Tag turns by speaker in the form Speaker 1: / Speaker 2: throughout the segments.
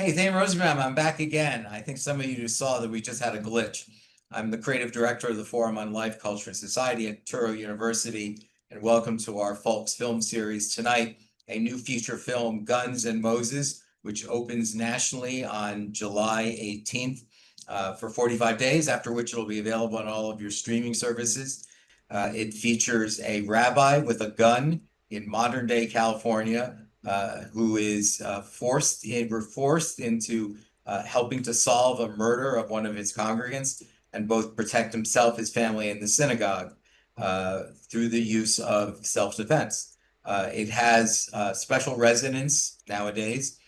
Speaker 1: Hey, Thane Rosenbaum, I'm back again. I think some of you saw that we just had a glitch. I'm the creative director of the Forum on Life, Culture, and Society at Touro University, and welcome to our FOLCS film series tonight, a new feature film, Guns and Moses, which opens nationally on July 18th for 45 days, after which it'll be available on all of your streaming services. It features a rabbi with a gun in modern day California who is forced into helping to solve a murder of one of his congregants and both protect himself, his family, and the synagogue through the use of self-defense. It has special resonance nowadays.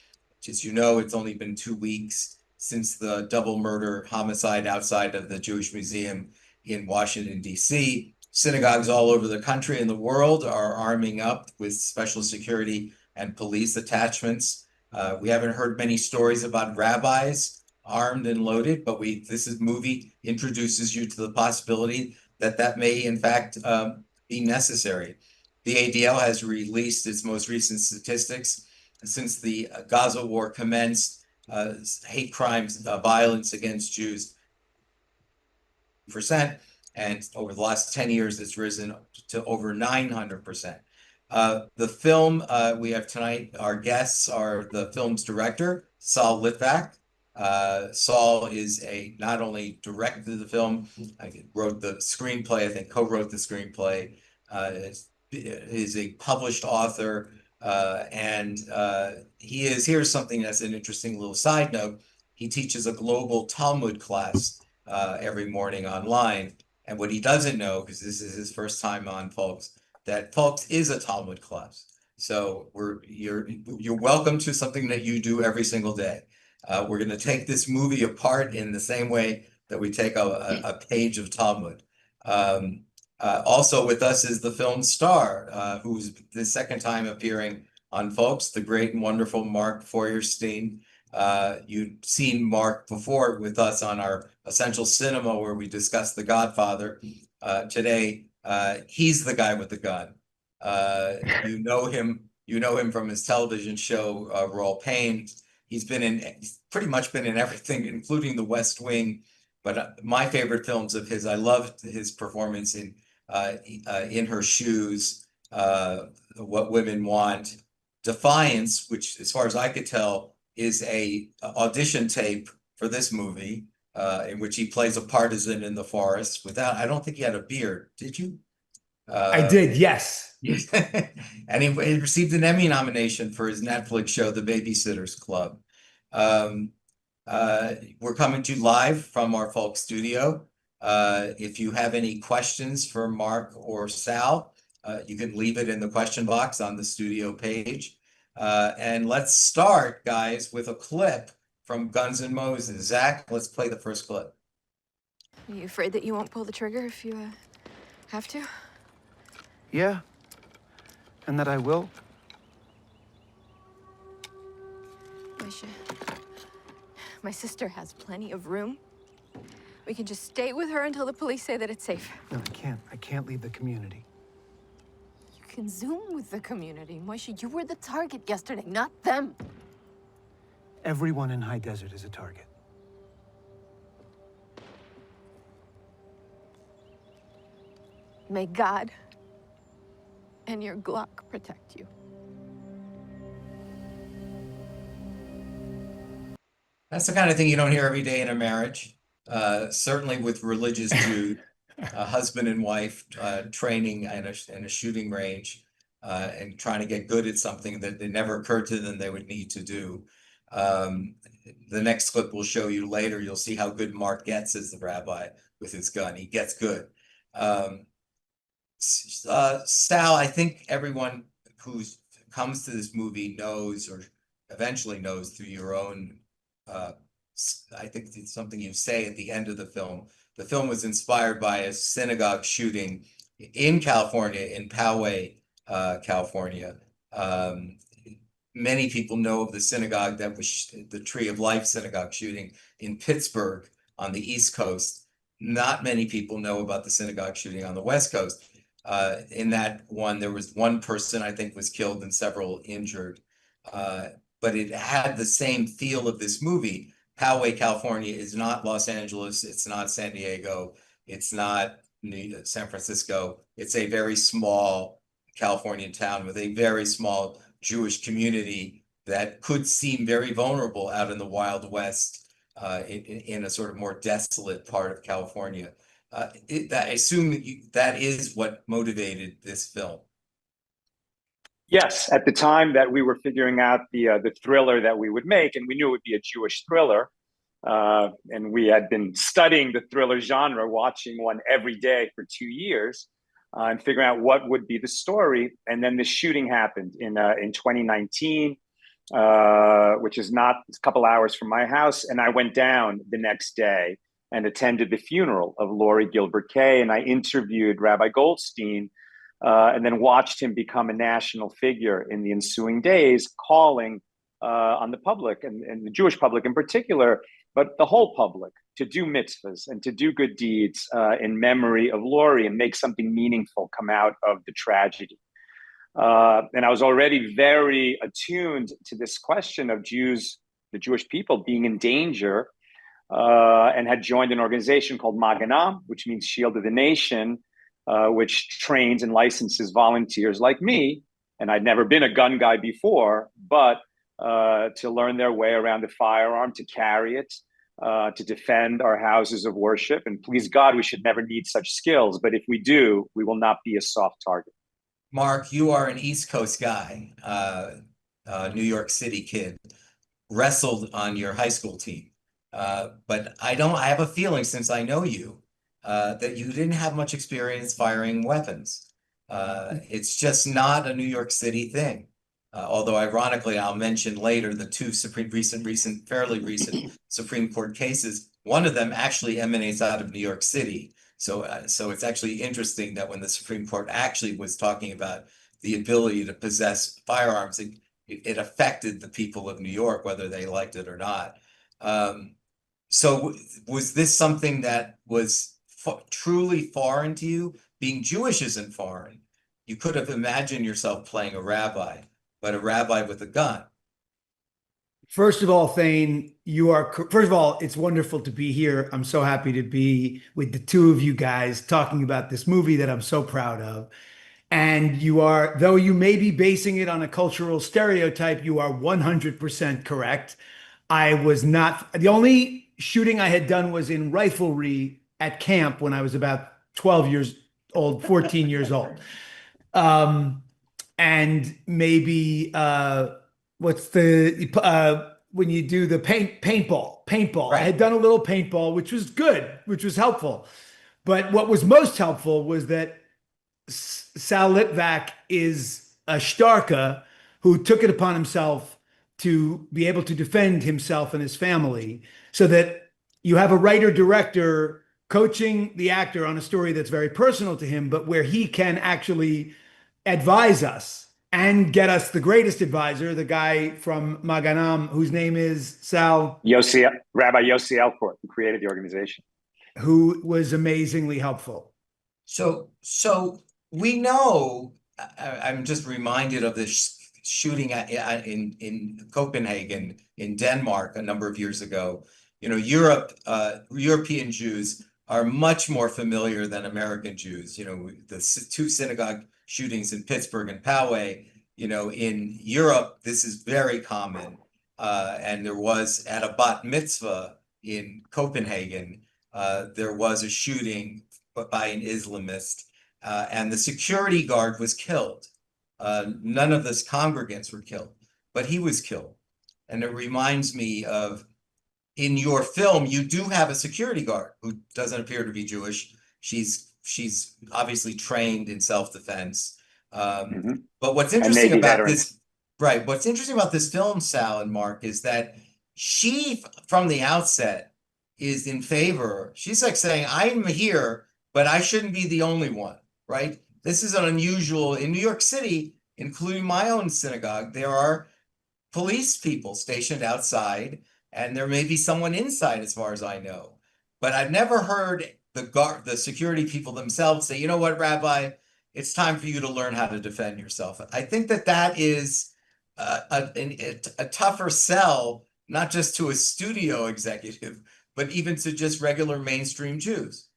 Speaker 1: As you know, it's only been 2 weeks since the double murder homicide outside of the Jewish Museum in Washington, D.C. Synagogues all over the country and the world are arming up with special security and police attachments. We haven't heard many stories about rabbis armed and loaded, but this movie introduces you to the possibility that that may in fact be necessary. The ADL has released its most recent statistics since the Gaza war commenced. Hate crimes, violence against Jews, percent, and over the last 10 years, it's risen to over 900%. The film we have tonight, our guests are the film's director, Sal Litvak. Saul is not only directed the film, wrote the screenplay, I think co-wrote the screenplay, is a published author, and here's something that's an interesting little side note. He teaches a global Talmud class every morning online. And what he doesn't know, because this is his first time on FOLCS, that FOLCS is a Talmud class. So you're welcome to something that you do every single day. We're going to take this movie apart in the same way that we take a page of Talmud. Also with us is the film star, who's the second time appearing on FOLCS, the great and wonderful Mark Feuerstein. You've seen Mark before with us on our Essential Cinema, where we discussed The Godfather. Today, he's the guy with the gun. You know him from his television show, Royal Pains. He's pretty much been in everything, including The West Wing. But my favorite films of his, I loved his performance in Her Shoes, What Women Want, Defiance, which, as far as I could tell, is a audition tape for this movie, in which he plays a partisan in the forest I don't think he had a beard. Did you?
Speaker 2: I did, yes.
Speaker 1: And he received an Emmy nomination for his Netflix show, The Babysitter's Club. We're coming to you live from our FOLCS studio. If you have any questions for Mark or Sal, you can leave it in the question box on the studio page. And let's start, guys, with a clip from Guns and Moses. Zach, let's play the first clip.
Speaker 3: Are you afraid that you won't pull the trigger if you have to?
Speaker 4: Yeah, and that I will.
Speaker 3: Misha, my sister has plenty of room. We can just stay with her until the police say that it's safe.
Speaker 4: No, I can't. I can't leave the community.
Speaker 3: You can Zoom with the community. Moishe, you were the target yesterday, not them.
Speaker 4: Everyone in High Desert is a target.
Speaker 3: May God and your Glock protect you.
Speaker 1: That's the kind of thing you don't hear every day in a marriage. Certainly with religious Jews, husband and wife training in a shooting range and trying to get good at something that it never occurred to them they would need to do. The next clip we'll show you later, you'll see how good Mark gets as the rabbi with his gun. He gets good. Sal, I think everyone who comes to this movie knows, or eventually knows through your own, I think it's something you say at the end of the film. The film was inspired by a synagogue shooting in California, in Poway, California. Many people know of the synagogue that was the Tree of Life synagogue shooting in Pittsburgh on the East Coast. Not many people know about the synagogue shooting on the West Coast. In that one, there was one person I think was killed and several injured. but it had the same feel of this movie. Poway, California is not Los Angeles. It's not San Diego. It's not San Francisco. It's a very small Californian town with a very small Jewish community that could seem very vulnerable out in the Wild West, in a sort of more desolate part of California. I assume that is what motivated this film.
Speaker 5: Yes, at the time that we were figuring out the thriller that we would make, and we knew it would be a Jewish thriller, and we had been studying the thriller genre, watching one every day for 2 years, and figuring out what would be the story. And then the shooting happened in 2019, which is not a couple hours from my house, and I went down the next day and attended the funeral of Laurie Gilbert Kay, and I interviewed Rabbi Goldstein. And then watched him become a national figure in the ensuing days, calling on the public and the Jewish public in particular, but the whole public, to do mitzvahs and to do good deeds in memory of Laurie and make something meaningful come out of the tragedy. And I was already very attuned to this question of Jews, the Jewish people, being in danger, and had joined an organization called Maganam, which means Shield of the Nation, which trains and licenses volunteers like me. And I'd never been a gun guy before, but to learn their way around the firearm, to carry it, to defend our houses of worship. And please God, we should never need such skills. But if we do, we will not be a soft target.
Speaker 1: Mark, you are an East Coast guy, New York City kid, wrestled on your high school team. But I have a feeling, since I know you, that you didn't have much experience firing weapons. It's just not a New York City thing. Although ironically, I'll mention later the two fairly recent Supreme Court cases. One of them actually emanates out of New York City. So it's actually interesting that when the Supreme Court actually was talking about the ability to possess firearms, it affected the people of New York, whether they liked it or not. So was this something that was truly foreign to you? Being Jewish isn't foreign. You could have imagined yourself playing a rabbi, but a rabbi with a gun.
Speaker 2: First of all, Thane, first of all, it's wonderful to be here. I'm so happy to be with the two of you guys talking about this movie that I'm so proud of. And though you may be basing it on a cultural stereotype, you are 100% correct. I was not, the only shooting I had done was in riflery at camp when I was about 12 years old, 14 years old. And maybe, when you do the paintball. Right. I had done a little paintball, which was good, which was helpful. But what was most helpful was that Sal Litvak is a shtarka who took it upon himself to be able to defend himself and his family, so that you have a writer-director coaching the actor on a story that's very personal to him, but where he can actually advise us and get us the greatest advisor, the guy from Maganam, whose name is Rabbi
Speaker 5: Yossi Elfort, who created the organization,
Speaker 2: who was amazingly helpful.
Speaker 1: So we know, I'm just reminded of this shooting in Copenhagen, in Denmark, a number of years ago. You know, European Jews are much more familiar than American Jews. You know, the two synagogue shootings in Pittsburgh and Poway, you know, in Europe, this is very common. And there was at a bat mitzvah in Copenhagen, there was a shooting by an Islamist, and the security guard was killed. None of the congregants were killed, but he was killed. And it reminds me of, in your film, you do have a security guard who doesn't appear to be Jewish. She's obviously trained in self-defense. But what's interesting about this, right? What's interesting about this film, Sal and Mark, is that she, from the outset, is in favor. She's like saying, "I'm here, but I shouldn't be the only one." Right? This is an unusual in New York City, including my own synagogue. There are police people stationed outside, and there may be someone inside, as far as I know. But I've never heard the security people themselves say, "You know what, Rabbi, it's time for you to learn how to defend yourself." I think that is a tougher sell, not just to a studio executive, but even to just regular mainstream Jews.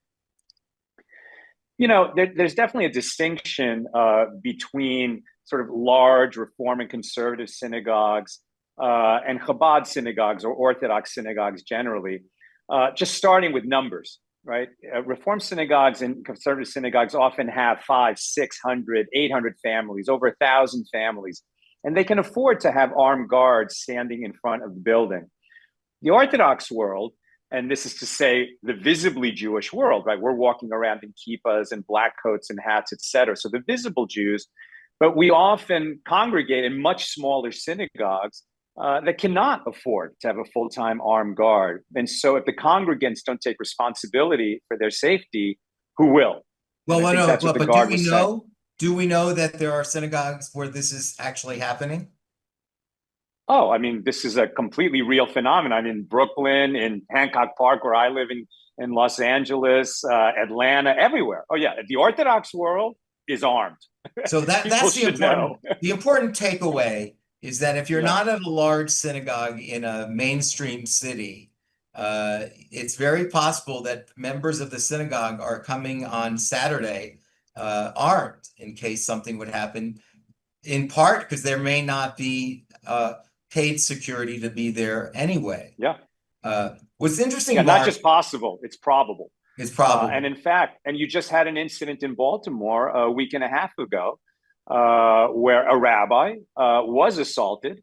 Speaker 5: You know, there's definitely a distinction between sort of large Reform and conservative synagogues and Chabad synagogues or Orthodox synagogues generally, just starting with numbers, right? Reform synagogues and conservative synagogues often have 500, 600, 800 families, over 1,000 families, and they can afford to have armed guards standing in front of the building. The Orthodox world, and this is to say the visibly Jewish world, right? We're walking around in kippahs and black coats and hats, etc. So the visible Jews, but we often congregate in much smaller synagogues that cannot afford to have a full-time armed guard. And so if the congregants don't take responsibility for their safety, who will?
Speaker 1: Well, no,
Speaker 5: that's what the
Speaker 1: but
Speaker 5: guard was saying.
Speaker 1: do we know that there are synagogues where this is actually happening?
Speaker 5: Oh, I mean, this is a completely real phenomenon in Brooklyn, in Hancock Park, where I live in Los Angeles, Atlanta, everywhere. Oh, yeah. The Orthodox world is armed.
Speaker 1: So that's the important takeaway is that if you're not at a large synagogue in a mainstream city, it's very possible that members of the synagogue are coming on Saturday armed in case something would happen, in part because there may not be paid security to be there anyway.
Speaker 5: Yeah.
Speaker 1: What's interesting,
Speaker 5: Mark, not just possible, it's probable.
Speaker 1: It's probable.
Speaker 5: And in fact, and you just had an incident in Baltimore a week and a half ago where a rabbi was assaulted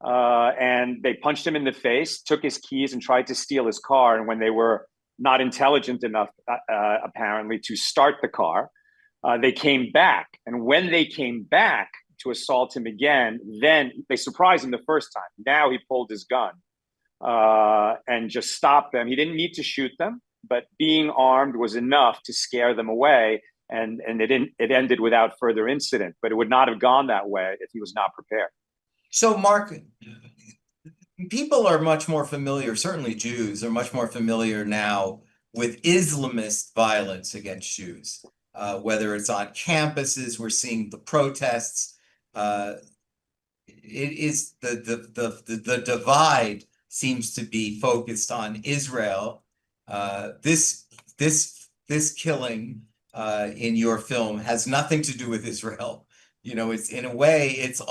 Speaker 5: and they punched him in the face, took his keys and tried to steal his car. And when they were not intelligent enough, apparently, to start the car, they came back. And when they came back to assault him again, then they surprised him the first time. Now he pulled his gun and just stopped them. He didn't need to shoot them, but being armed was enough to scare them away. And it ended without further incident, but it would not have gone that way if he was not prepared.
Speaker 1: So, Mark, people are much more familiar, certainly Jews are much more familiar now with Islamist violence against Jews, whether it's on campuses, we're seeing the protests. It is the divide seems to be focused on Israel. This killing in your film has nothing to do with Israel. You know, it's in a way it's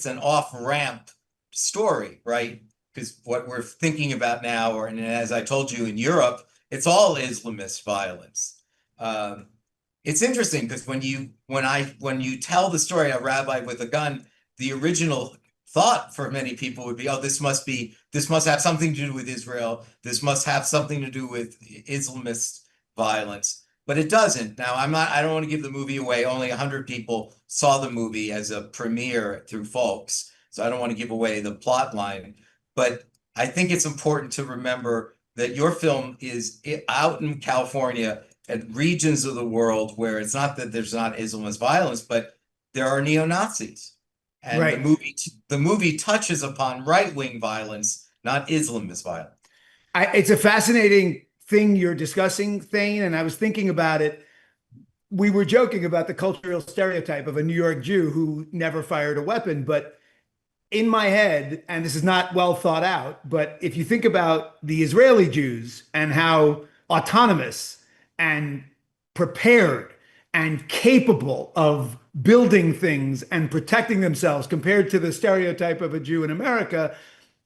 Speaker 1: an off-ramp story, right? Because what we're thinking about now, and as I told you in Europe, it's all Islamist violence. It's interesting because when you tell the story of a rabbi with a gun, the original thought for many people would be, oh, this must have something to do with Israel. This must have something to do with Islamist violence, but it doesn't. Now, I don't want to give the movie away. Only 100 people saw the movie as a premiere through FOLCS, so I don't want to give away the plot line. But I think it's important to remember that your film is out in California at regions of the world where it's not that there's not Islamist violence, but there are neo-Nazis. And right. the movie touches upon right-wing violence, not Islamist violence.
Speaker 2: It's a fascinating thing you're discussing, Thane, and I was thinking about it. We were joking about the cultural stereotype of a New York Jew who never fired a weapon, but in my head, and this is not well thought out, but if you think about the Israeli Jews and how autonomous and prepared and capable of building things and protecting themselves compared to the stereotype of a Jew in America,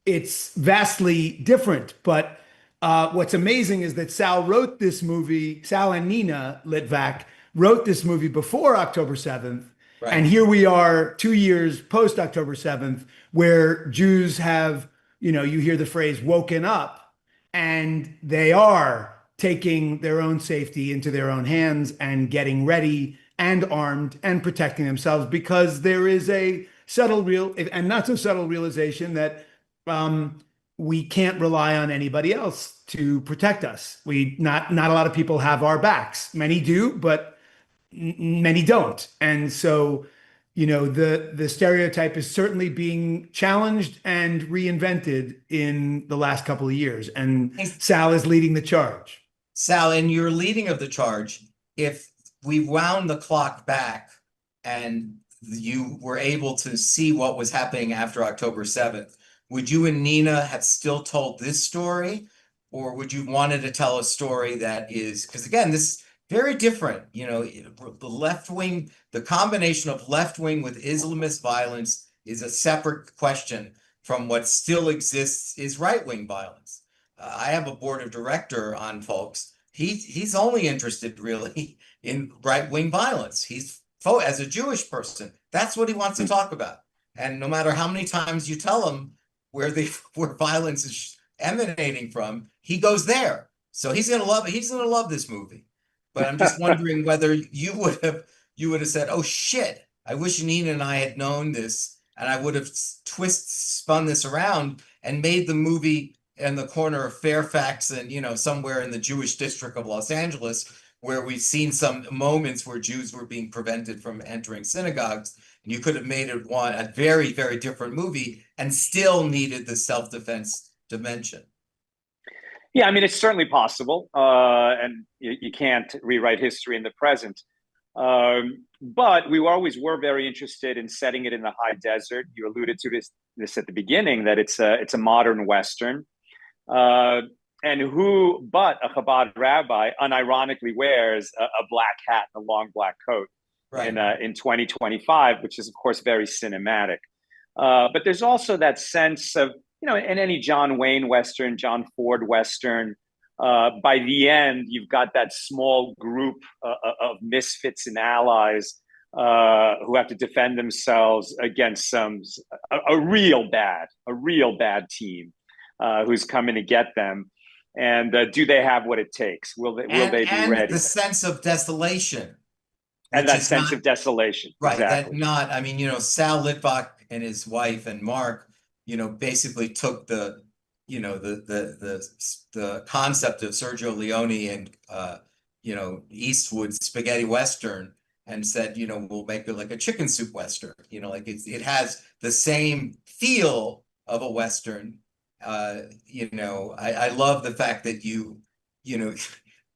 Speaker 2: it's vastly different. But what's amazing is that Sal wrote this movie, Sal and Nina Litvak wrote this movie before October 7th. Right. And here we are 2 years post October 7th, where Jews have, you hear the phrase woken up, and they are taking their own safety into their own hands and getting ready and armed and protecting themselves, because there is a subtle and not so subtle realization that we can't rely on anybody else to protect us. Not a lot of people have our backs. Many do, but many don't. And so, the stereotype is certainly being challenged and reinvented in the last couple of years. And Sal is leading the charge.
Speaker 1: Sal, in your leading of the charge, if we wound the clock back and you were able to see what was happening after October 7th, would you and Nina have still told this story? Or would you wanted to tell a story that is, because again, this is very different, you know, the left wing, the combination of left wing with Islamist violence is a separate question from what still exists is right wing violence. I have a board of director on FOLCS. He's only interested really in right wing violence. He's as a Jewish person, that's what he wants to talk about. And no matter how many times you tell him where violence is emanating from, he goes there. So he's gonna love it. He's gonna love this movie. But I'm just wondering whether you would have said, "Oh shit, I wish Nina and I had known this, and I would have spun this around and made the movie in the corner of Fairfax and, you know, somewhere in the Jewish district of Los Angeles, where we've seen some moments where Jews were being prevented from entering synagogues. And you could have made it a very, very different movie and still needed the self-defense dimension."
Speaker 5: Yeah, I mean, it's certainly possible, and you can't rewrite history in the present. But we always were very interested in setting it in the high desert. You alluded to this at the beginning, that it's a modern Western. And who but a Chabad rabbi unironically wears a black hat and a long black coat in 2025, which is, of course, very cinematic. But there's also that sense of, you know, in any John Wayne Western, John Ford Western, by the end, you've got that small group of misfits and allies who have to defend themselves against a real bad team who's coming to get them. And do they have what it takes? Will they be ready?
Speaker 1: The sense of desolation.
Speaker 5: And that sense of desolation.
Speaker 1: Right.
Speaker 5: Exactly.
Speaker 1: I mean, you know, Sal Litvak and his wife and Mark, you know, basically took the concept of Sergio Leone and you know, Eastwood spaghetti Western and said, you know, we'll make it like a chicken soup Western, you know, like it has the same feel of a Western. You know, I love the fact that you know,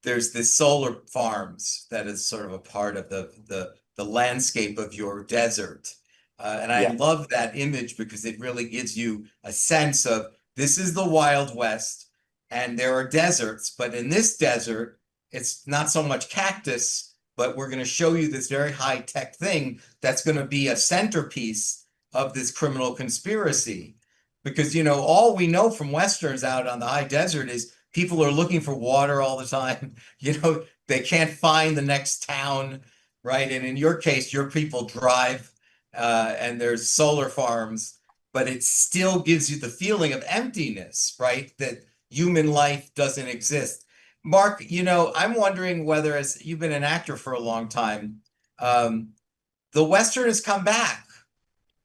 Speaker 1: there's this solar farms that is sort of a part of the landscape of your desert. And I love that image because it really gives you a sense of this is the Wild West and there are deserts, but in this desert, it's not so much cactus, but we're going to show you this very high tech thing that's going to be a centerpiece of this criminal conspiracy. Because, you know, all we know from Westerns out on the high desert is people are looking for water all the time. You know, they can't find the next town, right? And in your case, your people drive and there's solar farms, but it still gives you the feeling of emptiness, right? That human life doesn't exist. Mark, you know, I'm wondering whether, as you've been an actor for a long time, the Western has come back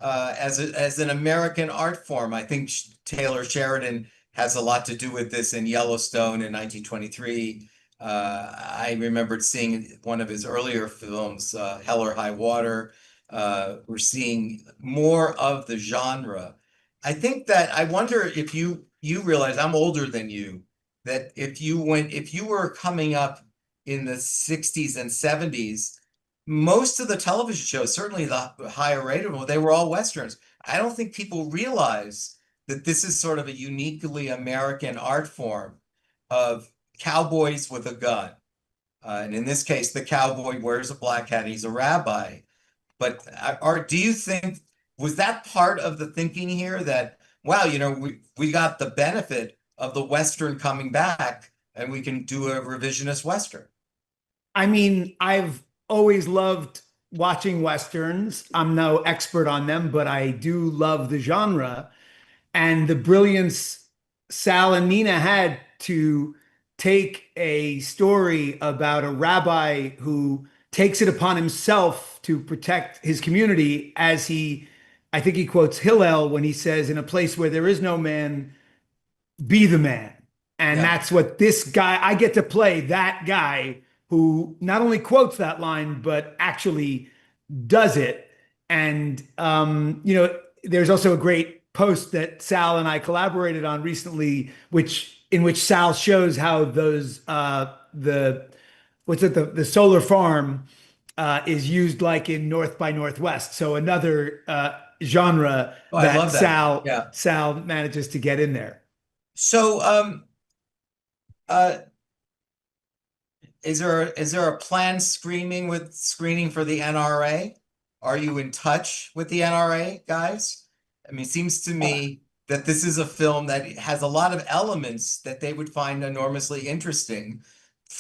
Speaker 1: as an American art form. I think Taylor Sheridan has a lot to do with this in Yellowstone in 1923. I remembered seeing one of his earlier films, Hell or High Water. We're seeing more of the genre. I think that I wonder if you realize, I'm older than you, that if you were coming up in the 60s and 70s, most of the television shows, certainly the higher rated ones, they were all Westerns. I don't think people realize that this is sort of a uniquely American art form of cowboys with a gun. And in this case, the cowboy wears a black hat. He's a rabbi. But do you think, was that part of the thinking here that, wow, you know, we got the benefit of the Western coming back and we can do a revisionist Western?
Speaker 2: I mean, I've always loved watching Westerns. I'm no expert on them, but I do love the genre and the brilliance Sal and Nina had to take a story about a rabbi who takes it upon himself to protect his community, as I think he quotes Hillel when he says, in a place where there is no man, be the man. And that's what this guy, I get to play that guy who not only quotes that line, but actually does it. And, you know, there's also a great post that Sal and I collaborated on recently, in which Sal shows how those, the solar farm is used like in North by Northwest. So another genre
Speaker 1: Oh, I
Speaker 2: that
Speaker 1: love that. Yeah.
Speaker 2: Sal manages to get in there.
Speaker 1: So, uh, is there a planned screening for the NRA? Are you in touch with the NRA guys? I mean, it seems to me that this is a film that has a lot of elements that they would find enormously interesting,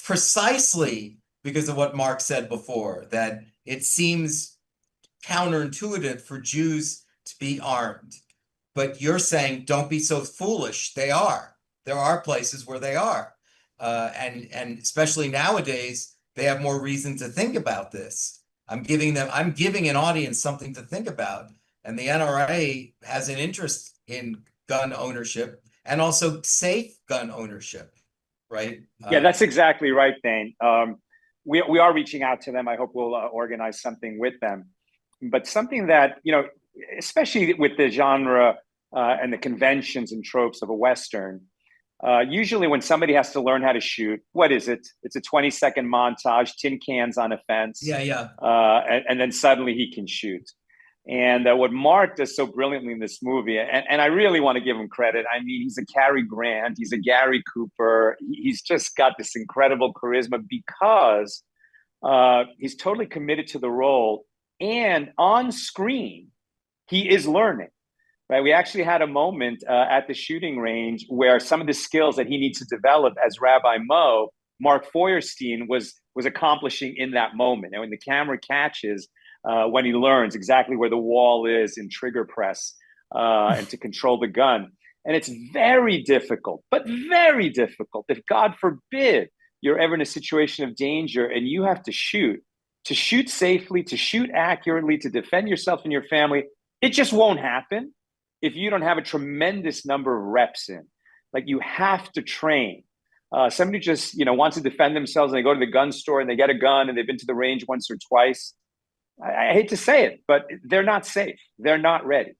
Speaker 1: precisely because of what Mark said before, that it seems counterintuitive for Jews to be armed. But you're saying, don't be so foolish. They are. There are places where they are. And especially nowadays, they have more reason to think about this. I'm giving an audience something to think about. And the NRA has an interest in gun ownership and also safe gun ownership, right?
Speaker 5: Yeah, that's exactly right, Thane. We are reaching out to them. I hope we'll organize something with them. But something that, especially with the genre and the conventions and tropes of a Western, usually when somebody has to learn how to shoot, what is it? It's a 20-second montage, tin cans on a fence.
Speaker 1: Yeah, yeah.
Speaker 5: And then suddenly he can shoot. And what Mark does so brilliantly in this movie, and I really want to give him credit. I mean, he's a Cary Grant, he's a Gary Cooper. He's just got this incredible charisma because he's totally committed to the role. And on screen, he is learning. Right, we actually had a moment at the shooting range where some of the skills that he needs to develop as Rabbi Mo, Mark Feuerstein was accomplishing in that moment. And when the camera catches, when he learns exactly where the wall is in trigger press and to control the gun. And it's very difficult, but very difficult. If God forbid you're ever in a situation of danger and you have to shoot safely, to shoot accurately, to defend yourself and your family, it just won't happen if you don't have a tremendous number of reps in. Like, you have to train. Somebody just, wants to defend themselves and they go to the gun store and they get a gun and they've been to the range once or twice. I hate to say it, but they're not safe. They're not ready.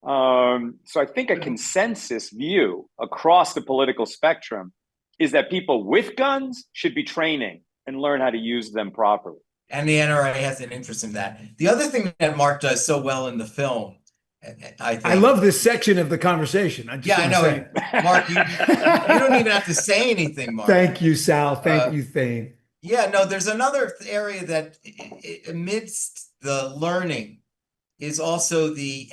Speaker 5: So I think a consensus view across the political spectrum is that people with guns should be training and learn how to use them properly.
Speaker 1: And the NRA has an interest in that. The other thing that Mark does so well in the film, I
Speaker 2: love this section of the conversation.
Speaker 1: I know. Mark, you don't even have to say anything, Mark.
Speaker 2: Thank you, Sal. Thank you, Thane.
Speaker 1: Yeah, no, there's another area that amidst the learning is also the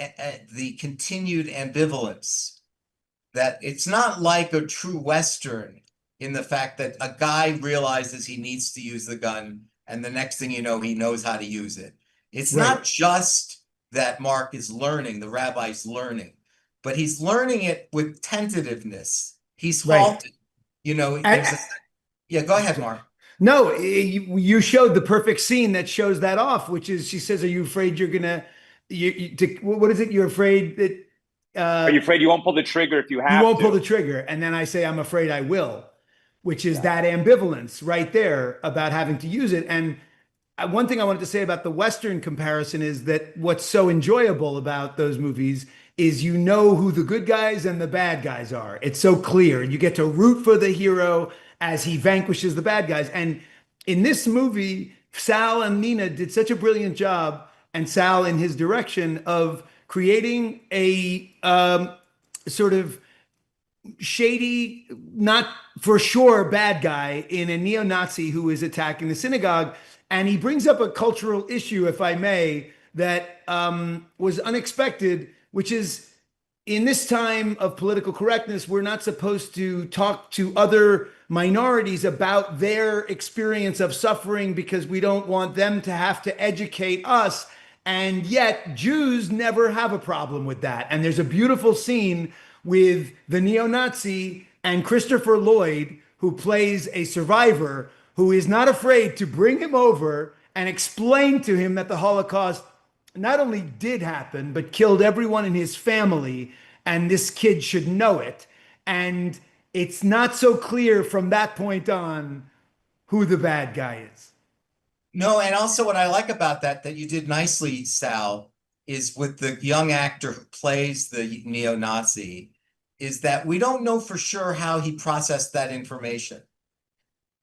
Speaker 1: continued ambivalence, that it's not like a true Western in the fact that a guy realizes he needs to use the gun and the next thing you know, he knows how to use it. It's not just that Mark is learning, the rabbi's learning, but he's learning it with tentativeness. He's halted, yeah, go ahead, Mark.
Speaker 2: No, you showed the perfect scene that shows that off, which is, she says, are you afraid you're gonna, what is it? You're afraid that,
Speaker 5: are you afraid you won't pull the trigger if you have to?
Speaker 2: You won't pull the trigger. And then I say, I'm afraid I will, which is that ambivalence right there about having to use it. And one thing I wanted to say about the Western comparison is that what's so enjoyable about those movies is who the good guys and the bad guys are. It's so clear. You get to root for the hero as he vanquishes the bad guys. And in this movie, Sal and Nina did such a brilliant job, and Sal in his direction, of creating a sort of shady, not for sure bad guy in a neo-Nazi who is attacking the synagogue. And he brings up a cultural issue, if I may, that was unexpected, which is, in this time of political correctness, we're not supposed to talk to other minorities about their experience of suffering because we don't want them to have to educate us. And yet Jews never have a problem with that. And there's a beautiful scene with the neo-Nazi and Christopher Lloyd, who plays a survivor, who is not afraid to bring him over and explain to him that the Holocaust not only did happen, but killed everyone in his family, and this kid should know it. And it's not so clear from that point on who the bad guy is.
Speaker 1: No, and also what I like about that you did nicely, Sal, is with the young actor who plays the neo-Nazi, is that we don't know for sure how he processed that information,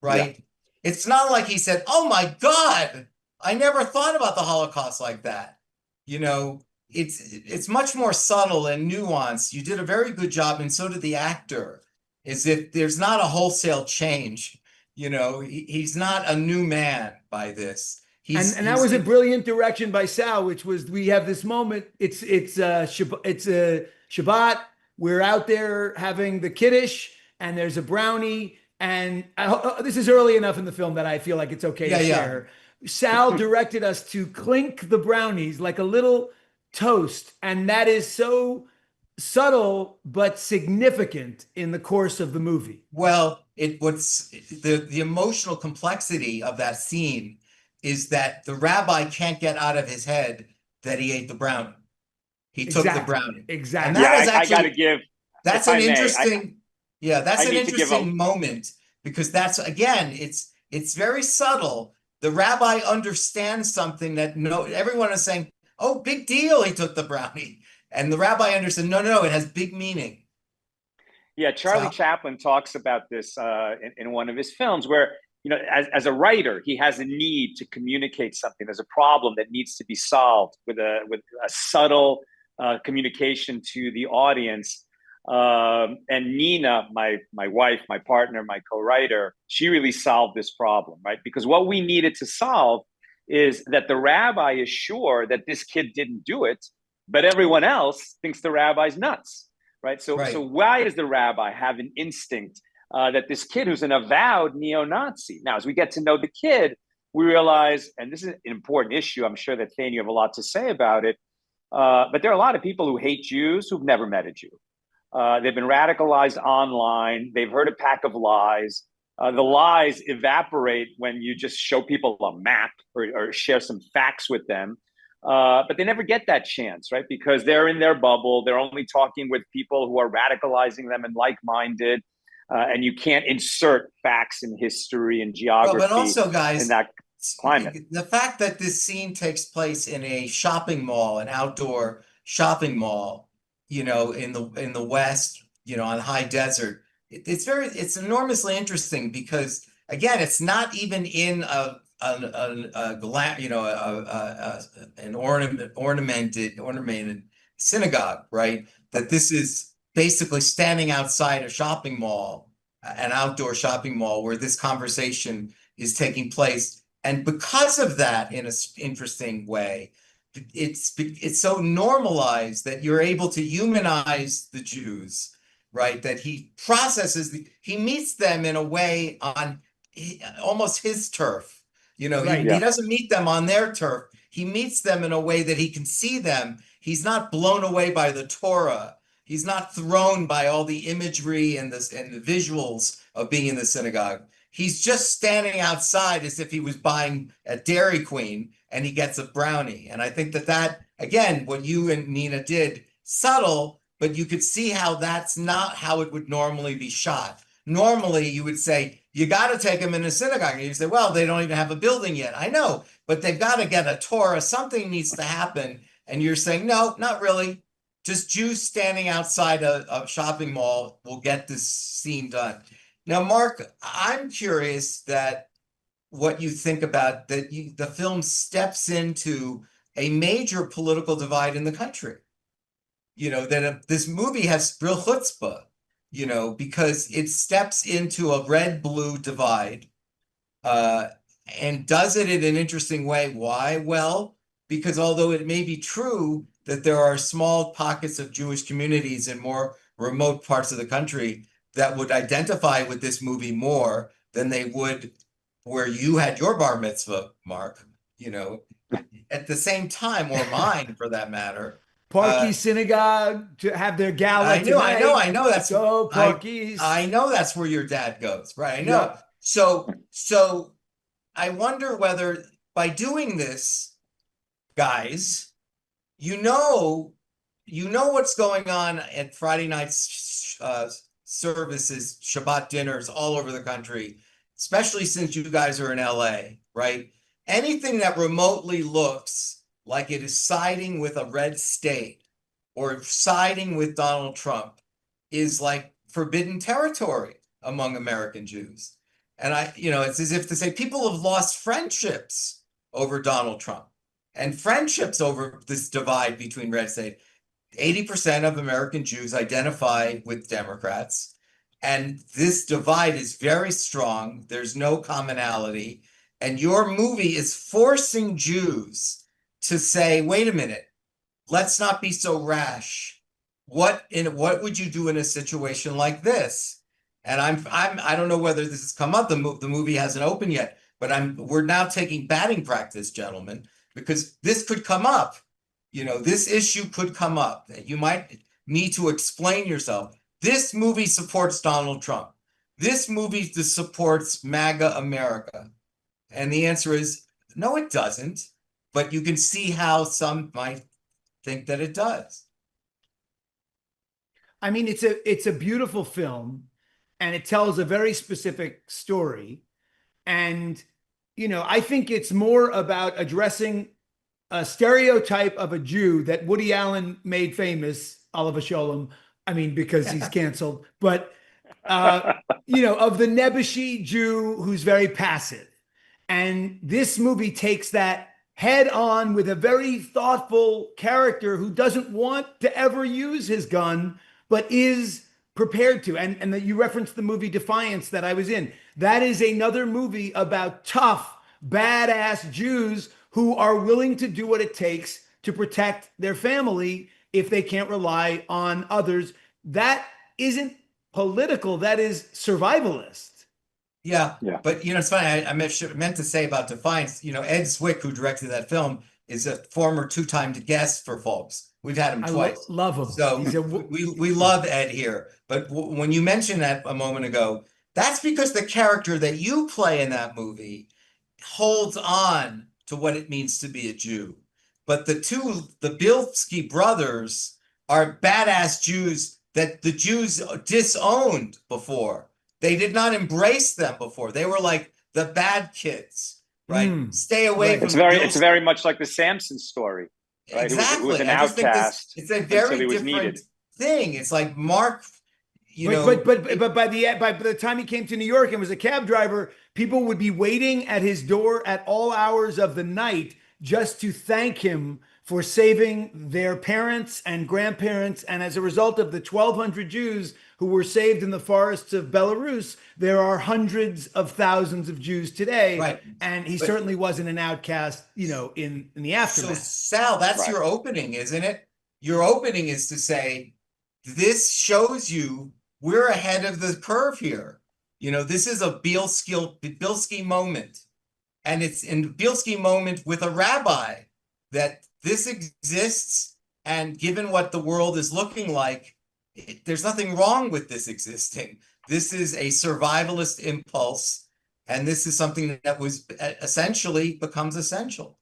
Speaker 1: right? Yeah. It's not like he said, oh my God, I never thought about the Holocaust like that. You know, it's much more subtle and nuanced. You did a very good job, and so did the actor. Is if there's not a wholesale change. You know, he's not a new man by this.
Speaker 2: And that was a brilliant direction by Sal, which was we have this moment. It's Shabbat. We're out there having the kiddush, and there's a brownie. And this is early enough in the film that I feel like it's okay to share. Sal directed us to clink the brownies like a little toast, and that is so subtle but significant in the course of the movie.
Speaker 1: Well, what's the emotional complexity of that scene is that the rabbi can't get out of his head that he ate the brownie. He took the brownie.
Speaker 2: Exactly.
Speaker 1: And that is actually,
Speaker 5: I got to give.
Speaker 1: That's an interesting. That's an interesting moment, because that's, again, it's very subtle. The rabbi understands something that everyone is saying, "Oh, big deal, he took the brownie," and the rabbi understands, no, it has big meaning.
Speaker 5: Yeah, Charlie Chaplin talks about this in one of his films, where, you know, as a writer, he has a need to communicate something. There's a problem that needs to be solved with a subtle communication to the audience. And Nina, my wife, my partner, my co-writer, she really solved this problem, right? Because what we needed to solve is that the rabbi is sure that this kid didn't do it, but everyone else thinks the rabbi's nuts, right? So why does the rabbi have an instinct that this kid who's an avowed neo-Nazi? Now, as we get to know the kid, we realize, and this is an important issue, I'm sure that Thane, you have a lot to say about it, but there are a lot of people who hate Jews who've never met a Jew. They've been radicalized online. They've heard a pack of lies. The lies evaporate when you just show people a map or share some facts with them. But they never get that chance, right? Because they're in their bubble. They're only talking with people who are radicalizing them and like-minded. And you can't insert facts in history and geography.
Speaker 1: But also, guys,
Speaker 5: in that climate.
Speaker 1: The fact that this scene takes place in a shopping mall, an outdoor shopping mall, you know, in the West, you know, on high desert, it's enormously interesting, because again, it's not even in an ornamented synagogue, right? That this is basically standing outside a shopping mall, an outdoor shopping mall, where this conversation is taking place. And because of that, in an interesting way, it's so normalized that you're able to humanize the Jews, right? That he meets them in a way on almost his turf. You know, he doesn't meet them on their turf. He meets them in a way that he can see them. He's not blown away by the Torah. He's not thrown by all the imagery and the visuals of being in the synagogue. He's just standing outside as if he was buying a Dairy Queen, and he gets a brownie. And I think that, again, what you and Nina did, subtle, but you could see how that's not how it would normally be shot. Normally, you would say, you got to take them in a synagogue. And you say, well, they don't even have a building yet. I know, but they've got to get a Torah. Something needs to happen. And you're saying, no, not really. Just Jews standing outside a shopping mall will get this scene done. Now, Mark, I'm curious that what you think about that the film steps into a major political divide in the country. You know, that this movie has real chutzpah, you know, because it steps into a red-blue divide and does it in an interesting way. Why? Well, because although it may be true that there are small pockets of Jewish communities in more remote parts of the country that would identify with this movie more than they would where you had your bar mitzvah, Mark, you know, at the same time, or mine for that matter.
Speaker 2: Parkey Synagogue to have their gala.
Speaker 1: I know. That's
Speaker 2: go Parkey's.
Speaker 1: I know that's where your dad goes, right? I know. Yep. So I wonder whether by doing this, guys, you know what's going on at Friday night's services, Shabbat dinners all over the country, especially since you guys are in LA, right? Anything that remotely looks like it is siding with a red state or siding with Donald Trump is like forbidden territory among American Jews. And it's as if to say people have lost friendships over Donald Trump, and friendships over this divide between red state. 80% of American Jews identify with Democrats, and this divide is very strong. There's no commonality, and your movie is forcing Jews to say, wait a minute, let's not be so rash. What would you do in a situation like this? And I don't know whether this has come up. The movie hasn't opened yet, but we're now taking batting practice, gentlemen, because this could come up. This issue could come up. You might need to explain yourself. This movie supports Donald Trump. This movie supports MAGA America. And the answer is, no, it doesn't. But you can see how some might think that it does.
Speaker 2: I mean, it's a beautiful film, and it tells a very specific story. And, I think it's more about addressing a stereotype of a Jew that Woody Allen made famous, Oliver Sholem. I mean, because he's canceled, but, of the Nebuchadnezzar Jew who's very passive. And this movie takes that head on with a very thoughtful character who doesn't want to ever use his gun, but is prepared to. And that you referenced the movie Defiance that I was in. That is another movie about tough, badass Jews who are willing to do what it takes to protect their family if they can't rely on others. That isn't political. That is survivalist.
Speaker 1: Yeah. But it's funny. I meant to say about Defiance. Ed Zwick, who directed that film, is a former two-time guest for FOLCS. We've had him twice.
Speaker 2: I love him.
Speaker 1: So we love Ed here. But when you mentioned that a moment ago, that's because the character that you play in that movie holds on to what it means to be a Jew. But the Bielski brothers are badass Jews that the Jews disowned before. They did not embrace them before. They were like the bad kids, right? Stay away from
Speaker 5: It's very much like the Samson story, right?
Speaker 1: Exactly.
Speaker 5: Who was an outcast.
Speaker 1: It's a very different thing. It's like Mark,
Speaker 2: But by the time he came to New York and was a cab driver, people would be waiting at his door at all hours of the night just to thank him for saving their parents and grandparents. And as a result of the 1,200 Jews who were saved in the forests of Belarus, there are hundreds of thousands of Jews today.
Speaker 1: Right.
Speaker 2: And he certainly wasn't an outcast, in the aftermath.
Speaker 1: So Sal, that's your opening, isn't it? Your opening is to say, this shows you we're ahead of the curve here. This is a Bielski moment. And it's in Bielski moment with a rabbi that this exists. And given what the world is looking like, there's nothing wrong with this existing. This is a survivalist impulse. And this is something that was essentially becomes essential.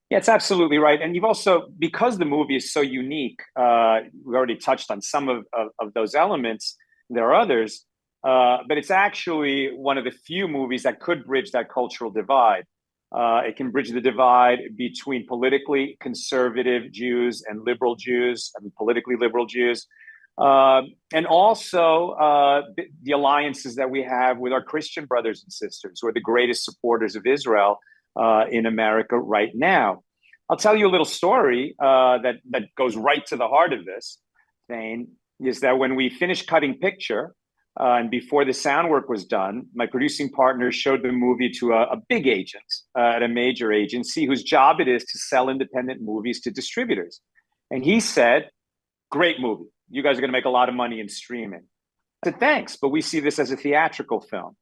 Speaker 5: Yeah, it's absolutely right. And you've also, because the movie is so unique, we already touched on some of those elements. There are others, but it's actually one of the few movies that could bridge that cultural divide. It can bridge the divide between politically conservative Jews and liberal Jews, politically liberal Jews, and also the alliances that we have with our Christian brothers and sisters, who are the greatest supporters of Israel in America right now. I'll tell you a little story that goes right to the heart of this, Thane, is that when we finished cutting picture, and before the sound work was done, my producing partner showed the movie to a big agent at a major agency whose job it is to sell independent movies to distributors. And he said, great movie. You guys are going to make a lot of money in streaming. I said, thanks, but we see this as a theatrical film.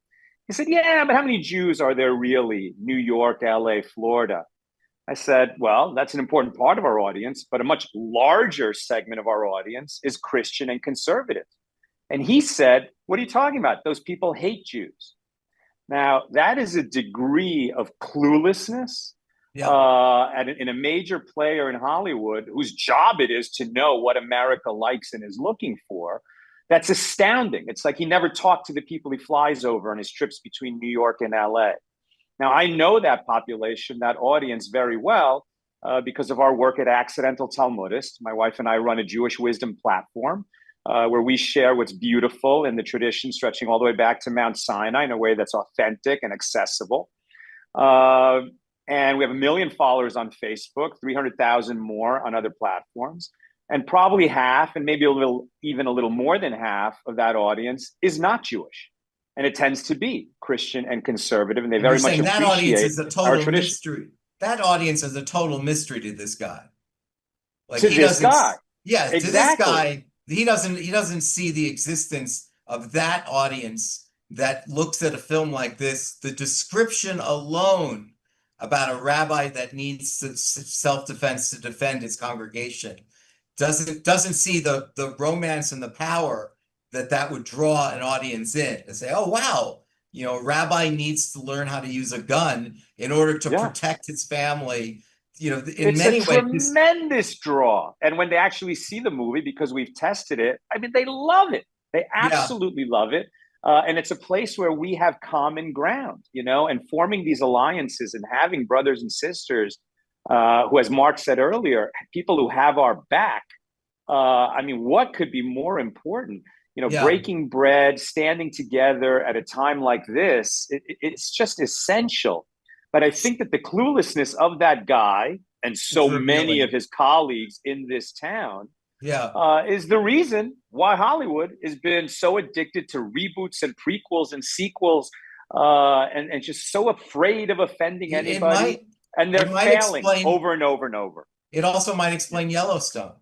Speaker 5: He said, yeah, but how many Jews are there really? New York, LA, Florida. I said, well, that's an important part of our audience, but a much larger segment of our audience is Christian and conservative. And he said, what are you talking about? Those people hate Jews. Now, that is a degree of cluelessness in a major player in Hollywood whose job it is to know what America likes and is looking for. That's astounding. It's like he never talked to the people he flies over on his trips between New York and LA. Now, I know that population, that audience very well because of our work at Accidental Talmudist. My wife and I run a Jewish wisdom platform where we share what's beautiful in the tradition stretching all the way back to Mount Sinai in a way that's authentic and accessible. and we have 1 million followers on Facebook, 300,000 more on other platforms. And probably half, and maybe even a little more than half of that audience is not Jewish. And it tends to be Christian and conservative, and they very much appreciate
Speaker 1: that audience is a
Speaker 5: our
Speaker 1: total
Speaker 5: tradition.
Speaker 1: mystery. That audience is a total mystery to this guy. Like,
Speaker 5: To this guy.
Speaker 1: Yeah,
Speaker 5: Exactly.
Speaker 1: to this guy, he doesn't see the existence of that audience that looks at a film like this. The description alone about a rabbi that needs self-defense to defend his congregation doesn't see the romance and the power that would draw an audience in and say, oh, wow, you know, a rabbi needs to learn how to use a gun in order to protect his family. You know, in many ways,
Speaker 5: it's a tremendous draw. And when they actually see the movie, because we've tested it, I mean, they love it. They absolutely love it. And it's a place where we have common ground, you know, and forming these alliances and having brothers and sisters who, as Mark said earlier, people who have our back. I mean, what could be more important? You know, breaking bread, standing together at a time like this, it's just essential. But I think that the cluelessness of that guy and so many of his colleagues in this town is the reason why Hollywood has been so addicted to reboots and prequels and sequels and just so afraid of offending anybody. And they're failing over and over and over.
Speaker 1: It also might explain Yellowstone,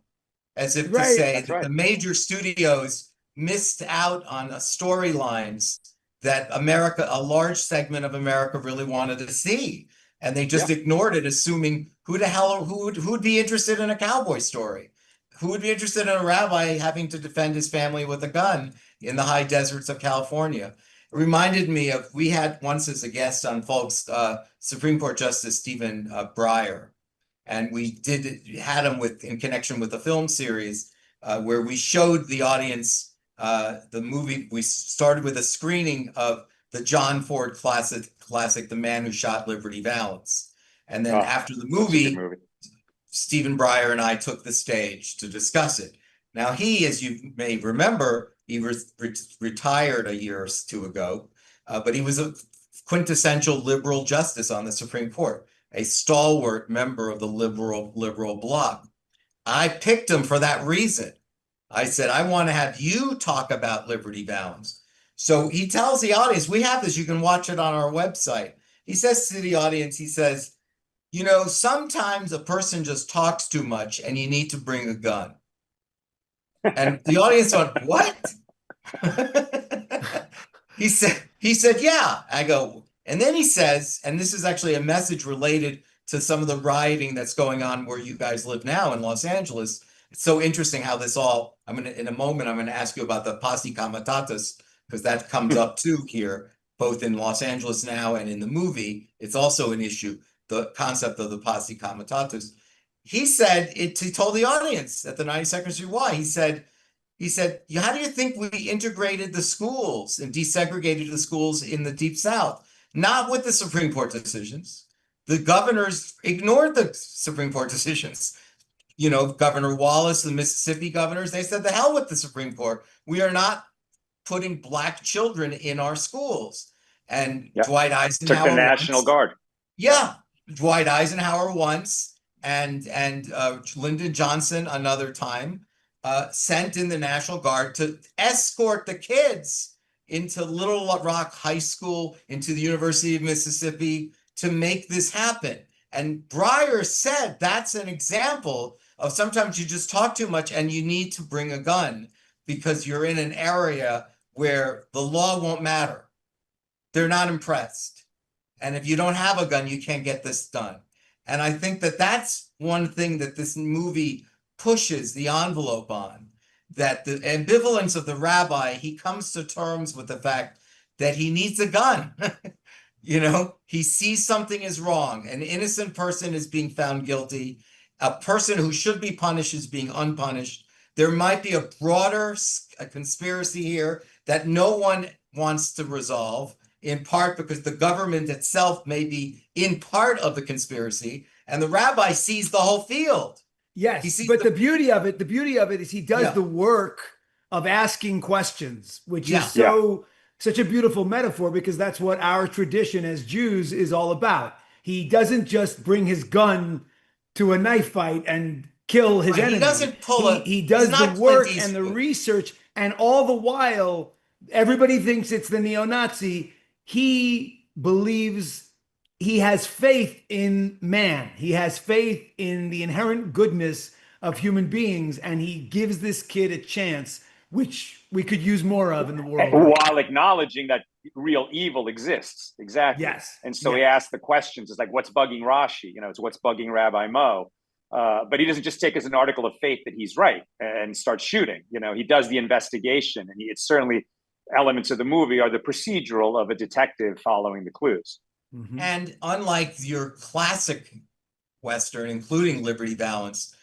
Speaker 1: as if to say that the major studios missed out on storylines that a large segment of America really wanted to see. And they just ignored it, assuming who would be interested in a cowboy story? Who would be interested in a rabbi having to defend his family with a gun in the high deserts of California? It reminded me of, we had once as a guest on FOLCS, Supreme Court Justice Stephen Breyer. And we had him in connection with the film series where we showed the audience the movie. We started with a screening of the John Ford classic, The Man Who Shot Liberty Valance. And then after the movie, Stephen Breyer and I took the stage to discuss it. Now, he, as you may remember, he retired a year or two ago, but he was a quintessential liberal justice on the Supreme Court, a stalwart member of the liberal bloc. I picked him for that reason. I said, I want to have you talk about Liberty Valance. So he tells the audience, we have this, you can watch it on our website. He says to the audience, he says, you know, sometimes a person just talks too much and you need to bring a gun. And the audience went, what? He said, yeah. I go, and then he says, and this is actually a message related to some of the rioting that's going on where you guys live now in Los Angeles. It's so interesting how this all, in a moment, I'm going to ask you about the posse comitatus, because that comes up too here, both in Los Angeles now and in the movie. It's also an issue, the concept of the posse comitatus. He said, he told the audience at the 92nd Street Y, he said, how do you think we integrated the schools and desegregated the schools in the Deep South? Not with the Supreme Court decisions. The governors ignored the Supreme Court decisions. You know, Governor Wallace, the Mississippi governors, they said, the hell with the Supreme Court. We are not putting Black children in our schools. And Dwight Eisenhower
Speaker 5: took the National Guard.
Speaker 1: Yeah, Dwight Eisenhower once, and Lyndon Johnson another time, sent in the National Guard to escort the kids into Little Rock High School, into the University of Mississippi, to make this happen. And Breyer said that's an example of sometimes you just talk too much and you need to bring a gun because you're in an area where the law won't matter. They're not impressed. And if you don't have a gun, you can't get this done. And I think that that's one thing that this movie pushes the envelope on, that the ambivalence of the rabbi, he comes to terms with the fact that he needs a gun. You know, he sees something is wrong. An innocent person is being found guilty. A person who should be punished is being unpunished. There might be a broader conspiracy here that no one wants to resolve, in part because the government itself may be in part of the conspiracy, and the rabbi sees the whole field.
Speaker 2: Yes, but the beauty of it is he does the work of asking questions, which is such a beautiful metaphor, because that's what our tradition as Jews is all about. He doesn't just bring his gun to a knife fight and kill his enemy.
Speaker 1: He doesn't pull
Speaker 2: He
Speaker 1: he's
Speaker 2: does the
Speaker 1: not Clint
Speaker 2: work and the
Speaker 1: Eastwood.
Speaker 2: research, and all the while, everybody thinks it's the neo-Nazi. He believes, he has faith in man. He has faith in the inherent goodness of human beings, and he gives this kid a chance, which we could use more of in the world.
Speaker 5: While acknowledging that real evil exists. Exactly.
Speaker 2: Yes.
Speaker 5: And so he asks the questions. It's like, what's bugging Rashi? It's what's bugging Rabbi Mo. But he doesn't just take as an article of faith that he's right and start shooting. He does the investigation, and it's certainly elements of the movie are the procedural of a detective following the clues.
Speaker 2: Mm-hmm.
Speaker 1: And unlike your classic Western, including Liberty Balance,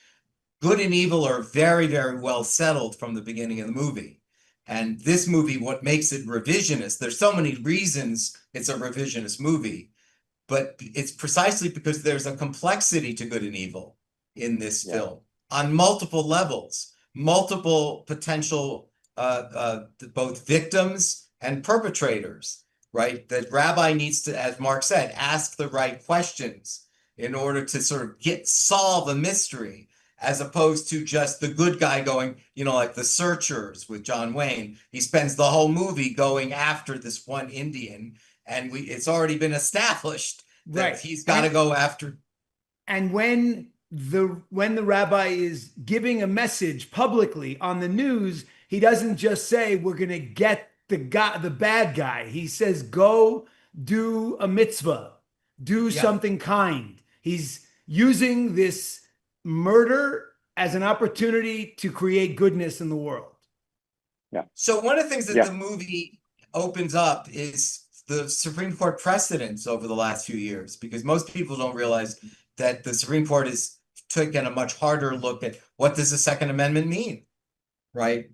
Speaker 1: good and evil are very, very well settled from the beginning of the movie. And this movie, what makes it revisionist, there's so many reasons it's a revisionist movie, but it's precisely because there's a complexity to good and evil in this film on multiple levels, multiple potential both victims and perpetrators, right? That Rabbi needs to, as Mark said, ask the right questions in order to sort of solve a mystery, as opposed to just the good guy going, like The Searchers with John Wayne. He spends the whole movie going after this one Indian, and it's already been established that he's got to go after.
Speaker 2: And when the rabbi is giving a message publicly on the news, he doesn't just say, we're going to get the bad guy. He says, go do a mitzvah, do something kind. He's using this murder as an opportunity to create goodness in the world.
Speaker 1: So one of the things that the movie opens up is the Supreme Court precedents over the last few years, because most people don't realize that the Supreme Court has taken a much harder look at what does the Second Amendment mean, right?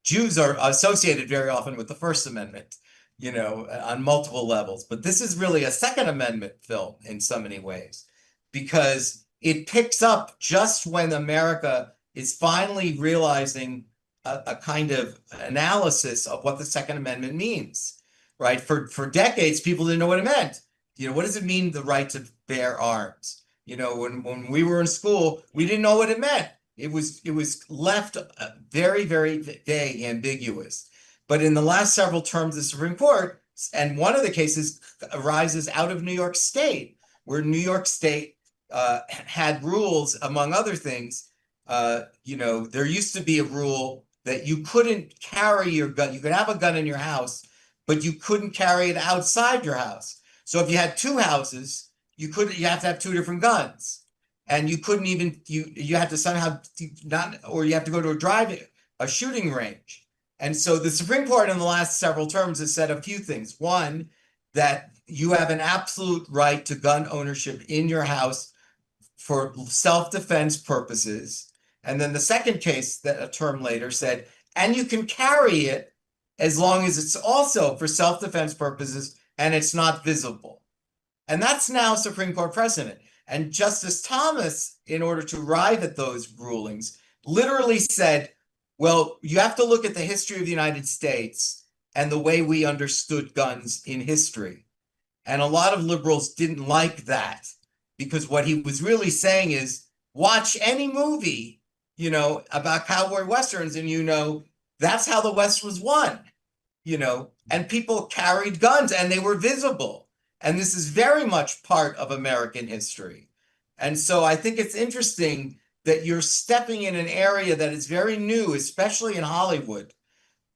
Speaker 1: Jews are associated very often with the First Amendment, on multiple levels. But this is really a Second Amendment film in so many ways, because it picks up just when America is finally realizing a kind of analysis of what the Second Amendment means, right? For decades, people didn't know what it meant. What does it mean, the right to bear arms? When we were in school, we didn't know what it meant. It was left very, very vague, ambiguous. But in the last several terms of the Supreme Court, and one of the cases arises out of New York State, where New York State had rules, among other things. There used to be a rule that you couldn't carry your gun. You could have a gun in your house, but you couldn't carry it outside your house. So if you had two houses, you have to have two different guns. And you couldn't even, you had to somehow or you have to go to a shooting range. And so the Supreme Court in the last several terms has said a few things. One, that you have an absolute right to gun ownership in your house for self-defense purposes. And then the second case that a term later said, and you can carry it as long as it's also for self-defense purposes and it's not visible. And that's now Supreme Court precedent. And Justice Thomas, in order to arrive at those rulings, literally said, well, you have to look at the history of the United States and the way we understood guns in history. And a lot of liberals didn't like that, because what he was really saying is, watch any movie, about cowboy westerns, and that's how the West was won, and people carried guns and they were visible. And this is very much part of American history. And so I think it's interesting that you're stepping in an area that is very new, especially in Hollywood,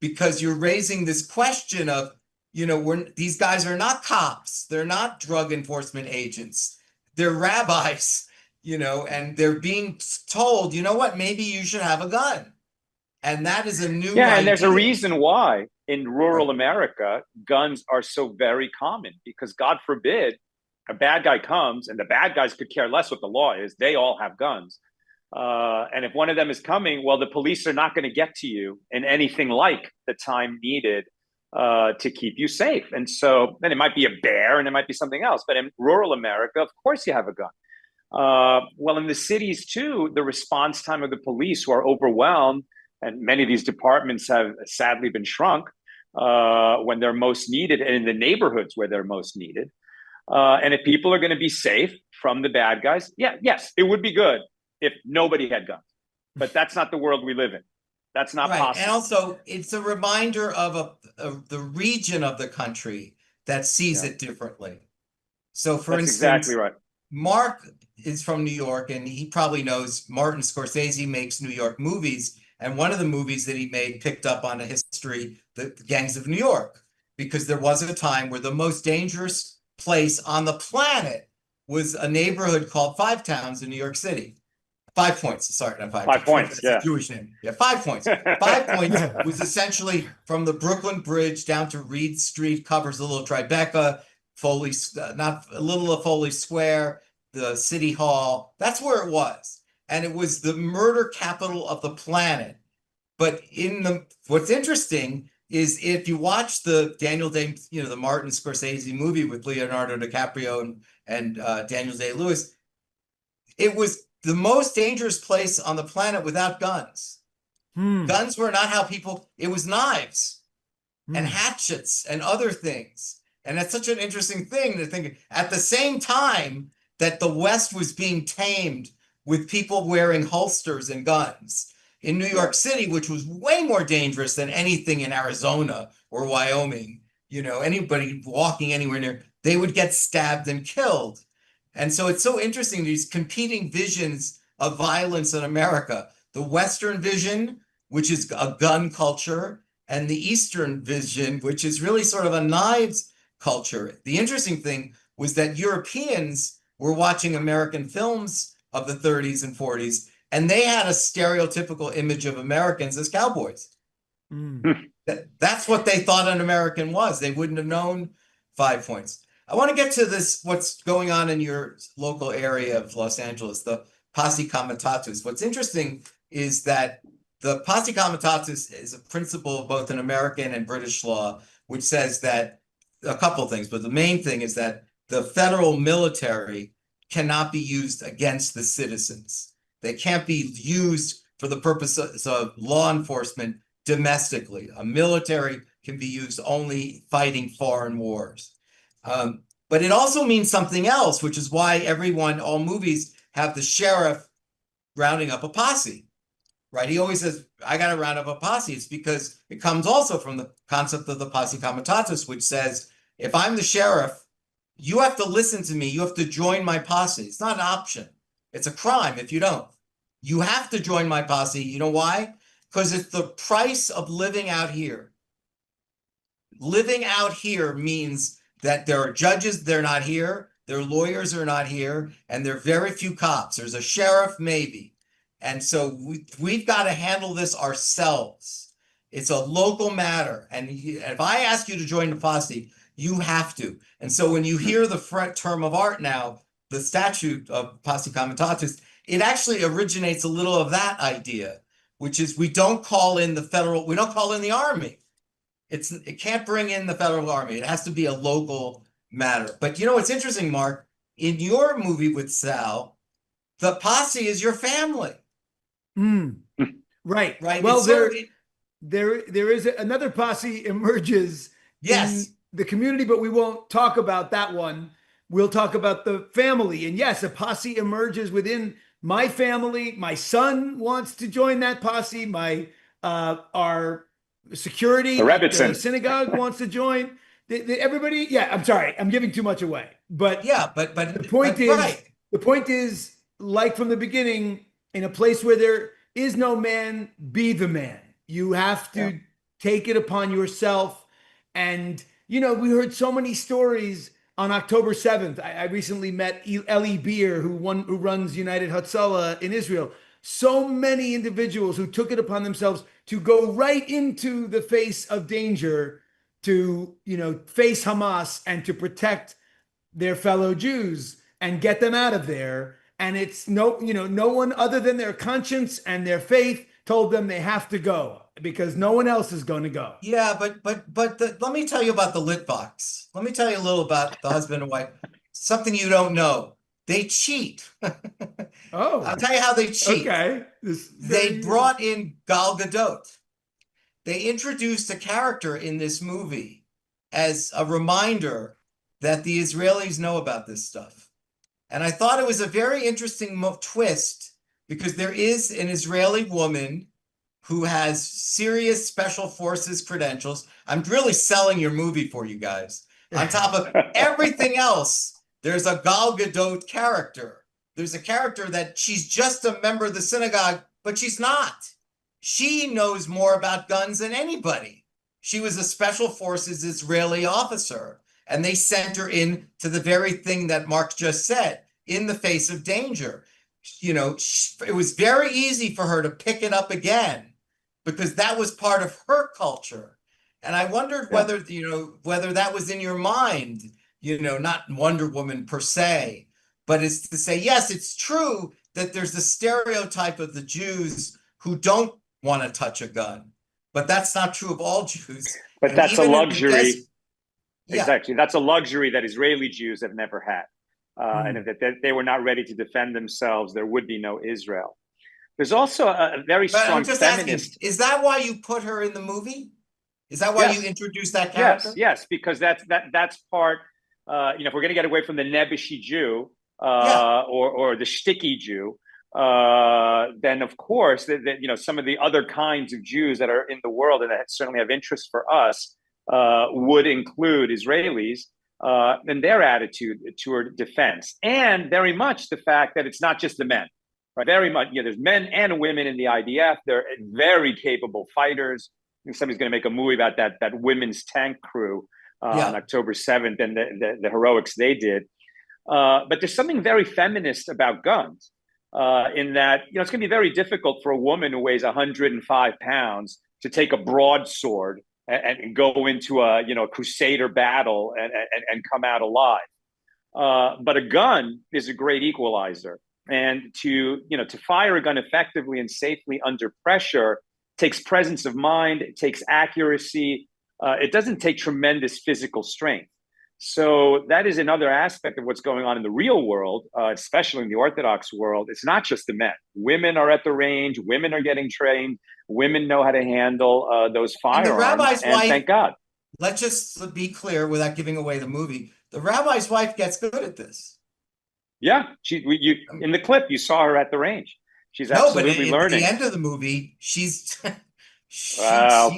Speaker 1: because you're raising this question of, these guys are not cops. They're not drug enforcement agents. They're rabbis, and they're being told, maybe you should have a gun. And that is a new idea.
Speaker 5: And there's a reason why in rural America, guns are so very common, because God forbid a bad guy comes, and the bad guys could care less what the law is. They all have guns. And if one of them is coming, well, the police are not going to get to you in anything like the time needed to keep you safe. And so then it might be a bear and it might be something else. But in rural America, of course you have a gun. Well, in the cities too, the response time of the police, who are overwhelmed, and many of these departments have sadly been shrunk when they're most needed, and in the neighborhoods where they're most needed. And if people are going to be safe from the bad guys, yes, it would be good if nobody had guns. But that's not the world we live in. That's not possible.
Speaker 1: And also, it's a reminder of the region of the country that sees it differently. So, for
Speaker 5: That's
Speaker 1: instance,
Speaker 5: exactly right.
Speaker 1: Mark is from New York, and he probably knows Martin Scorsese makes New York movies. And one of the movies that he made picked up on a history, the Gangs of New York, because there was a time where the most dangerous place on the planet was a neighborhood called Five Towns in New York City. 5 Points, sorry, not 5
Speaker 5: 5 Points,
Speaker 1: That's
Speaker 5: yeah.
Speaker 1: a Jewish name. Yeah, 5 Points. 5 Points was essentially from the Brooklyn Bridge down to Reed Street, covers a little Tribeca, Foley, not a little of Foley Square, the City Hall. That's where it was. And it was the murder capital of the planet. But what's interesting is if you watch the Daniel Day, the Martin Scorsese movie with Leonardo DiCaprio and Daniel Day-Lewis, it was the most dangerous place on the planet without guns. Guns were not how it was knives and hatchets and other things. And that's such an interesting thing to think. At the same time that the West was being tamed with people wearing holsters and guns in New York City, which was way more dangerous than anything in Arizona or Wyoming, anybody walking anywhere near, they would get stabbed and killed. And so it's so interesting, these competing visions of violence in America. The Western vision, which is a gun culture, and the Eastern vision, which is really sort of a knives culture. The interesting thing was that Europeans were watching American films of the 30s and 40s, and they had a stereotypical image of Americans as cowboys. That's what they thought an American was. They wouldn't have known 5 Points. I want to get to this, what's going on in your local area of Los Angeles, the Posse Comitatus. What's interesting is that the Posse Comitatus is a principle of both an American and British law, which says that a couple of things, but the main thing is that the federal military cannot be used against the citizens. They can't be used for the purposes of law enforcement domestically. A military can be used only fighting foreign wars. But it also means something else, which is why all movies have the sheriff rounding up a posse, right? He always says, I got to round up a posse. It's because it comes also from the concept of the Posse Comitatus, which says, if I'm the sheriff, you have to listen to me. You have to join my posse. It's not an option. It's a crime if you don't. You have to join my posse. You know why? Because it's the price of living out here. Living out here means that there are judges, they're not here, their lawyers are not here, and there are very few cops. There's a sheriff, maybe. And so we've got to handle this ourselves. It's a local matter. And if I ask you to join the posse, you have to. And so when you hear the term of art now, the statute of Posse Comitatus, it actually originates a little of that idea, which is we don't call in the army. It can't bring in the federal army. It has to be a local matter. But it's interesting, Mark, in your movie with Sal, the posse is your family.
Speaker 2: Right.
Speaker 1: Right.
Speaker 2: Well, there is another posse emerges in the community, but we won't talk about that one. We'll talk about the family. And yes, a posse emerges within my family. My son wants to join that posse. Our security at the synagogue wants to join. Everybody, I'm sorry, I'm giving too much away. But the point is, like from the beginning, in a place where there is no man, be the man. You have to take it upon yourself. And we heard so many stories. On October 7th, I recently met Eli Beer, who runs United Hatzalah in Israel. So many individuals who took it upon themselves to go right into the face of danger to, face Hamas and to protect their fellow Jews and get them out of there. And it's no one other than their conscience and their faith told them they have to go because no one else is going to go.
Speaker 1: Yeah, but let me tell you about the Litvaks. Let me tell you a little about the husband and wife. Something you don't know. They cheat.
Speaker 2: Oh.
Speaker 1: I'll tell you how they cheat.
Speaker 2: Okay.
Speaker 1: They brought in Gal Gadot. They introduced a character in this movie as a reminder that the Israelis know about this stuff. And I thought it was a very interesting twist, because there is an Israeli woman who has serious special forces credentials. I'm really selling your movie for you guys. On top of everything else, there's a Gal Gadot character. There's a character that she's just a member of the synagogue, but she's not. She knows more about guns than anybody. She was a special forces Israeli officer, and they sent her in to the very thing that Mark just said, in the face of danger. You know, it was very easy for her to pick it up again, because that was part of her culture. And I wondered whether, whether that was in your mind, not Wonder Woman per se, but it's to say, yes, it's true that there's the stereotype of the Jews who don't want to touch a gun, but that's not true of all Jews.
Speaker 5: But that's a luxury.
Speaker 1: Yeah.
Speaker 5: Exactly. That's a luxury that Israeli Jews have never had. And if they were not ready to defend themselves, there would be no Israel. There's also a very strong
Speaker 1: I'm just
Speaker 5: feminist.
Speaker 1: asking, is that why you put her in the movie? Is that why you introduced that character?
Speaker 5: Yes, because that's part. If we're going to get away from the Nebushi Jew or the shticky Jew, then of course some of the other kinds of Jews that are in the world and that certainly have interest for us would include Israelis and their attitude toward defense, and very much the fact that it's not just the men. Right? Very much, there's men and women in the IDF. They're very capable fighters. I think somebody's going to make a movie about that women's tank crew on October 7th and the heroics they did. But there's something very feminist about guns in that, it's going to be very difficult for a woman who weighs 105 pounds to take a broadsword and go into a crusader battle and come out alive. But a gun is a great equalizer. And to fire a gun effectively and safely under pressure takes presence of mind, it takes accuracy. It doesn't take tremendous physical strength. So that is another aspect of what's going on in the real world, especially in the Orthodox world. It's not just the men. Women are at the range. Women are getting trained. Women know how to handle those firearms.
Speaker 1: And the rabbi's wife,
Speaker 5: thank God.
Speaker 1: Let's just be clear without giving away the movie. The rabbi's wife gets good at this.
Speaker 5: Yeah, in the clip you saw her at the range. She's absolutely learning.
Speaker 1: At the end of the movie, she's.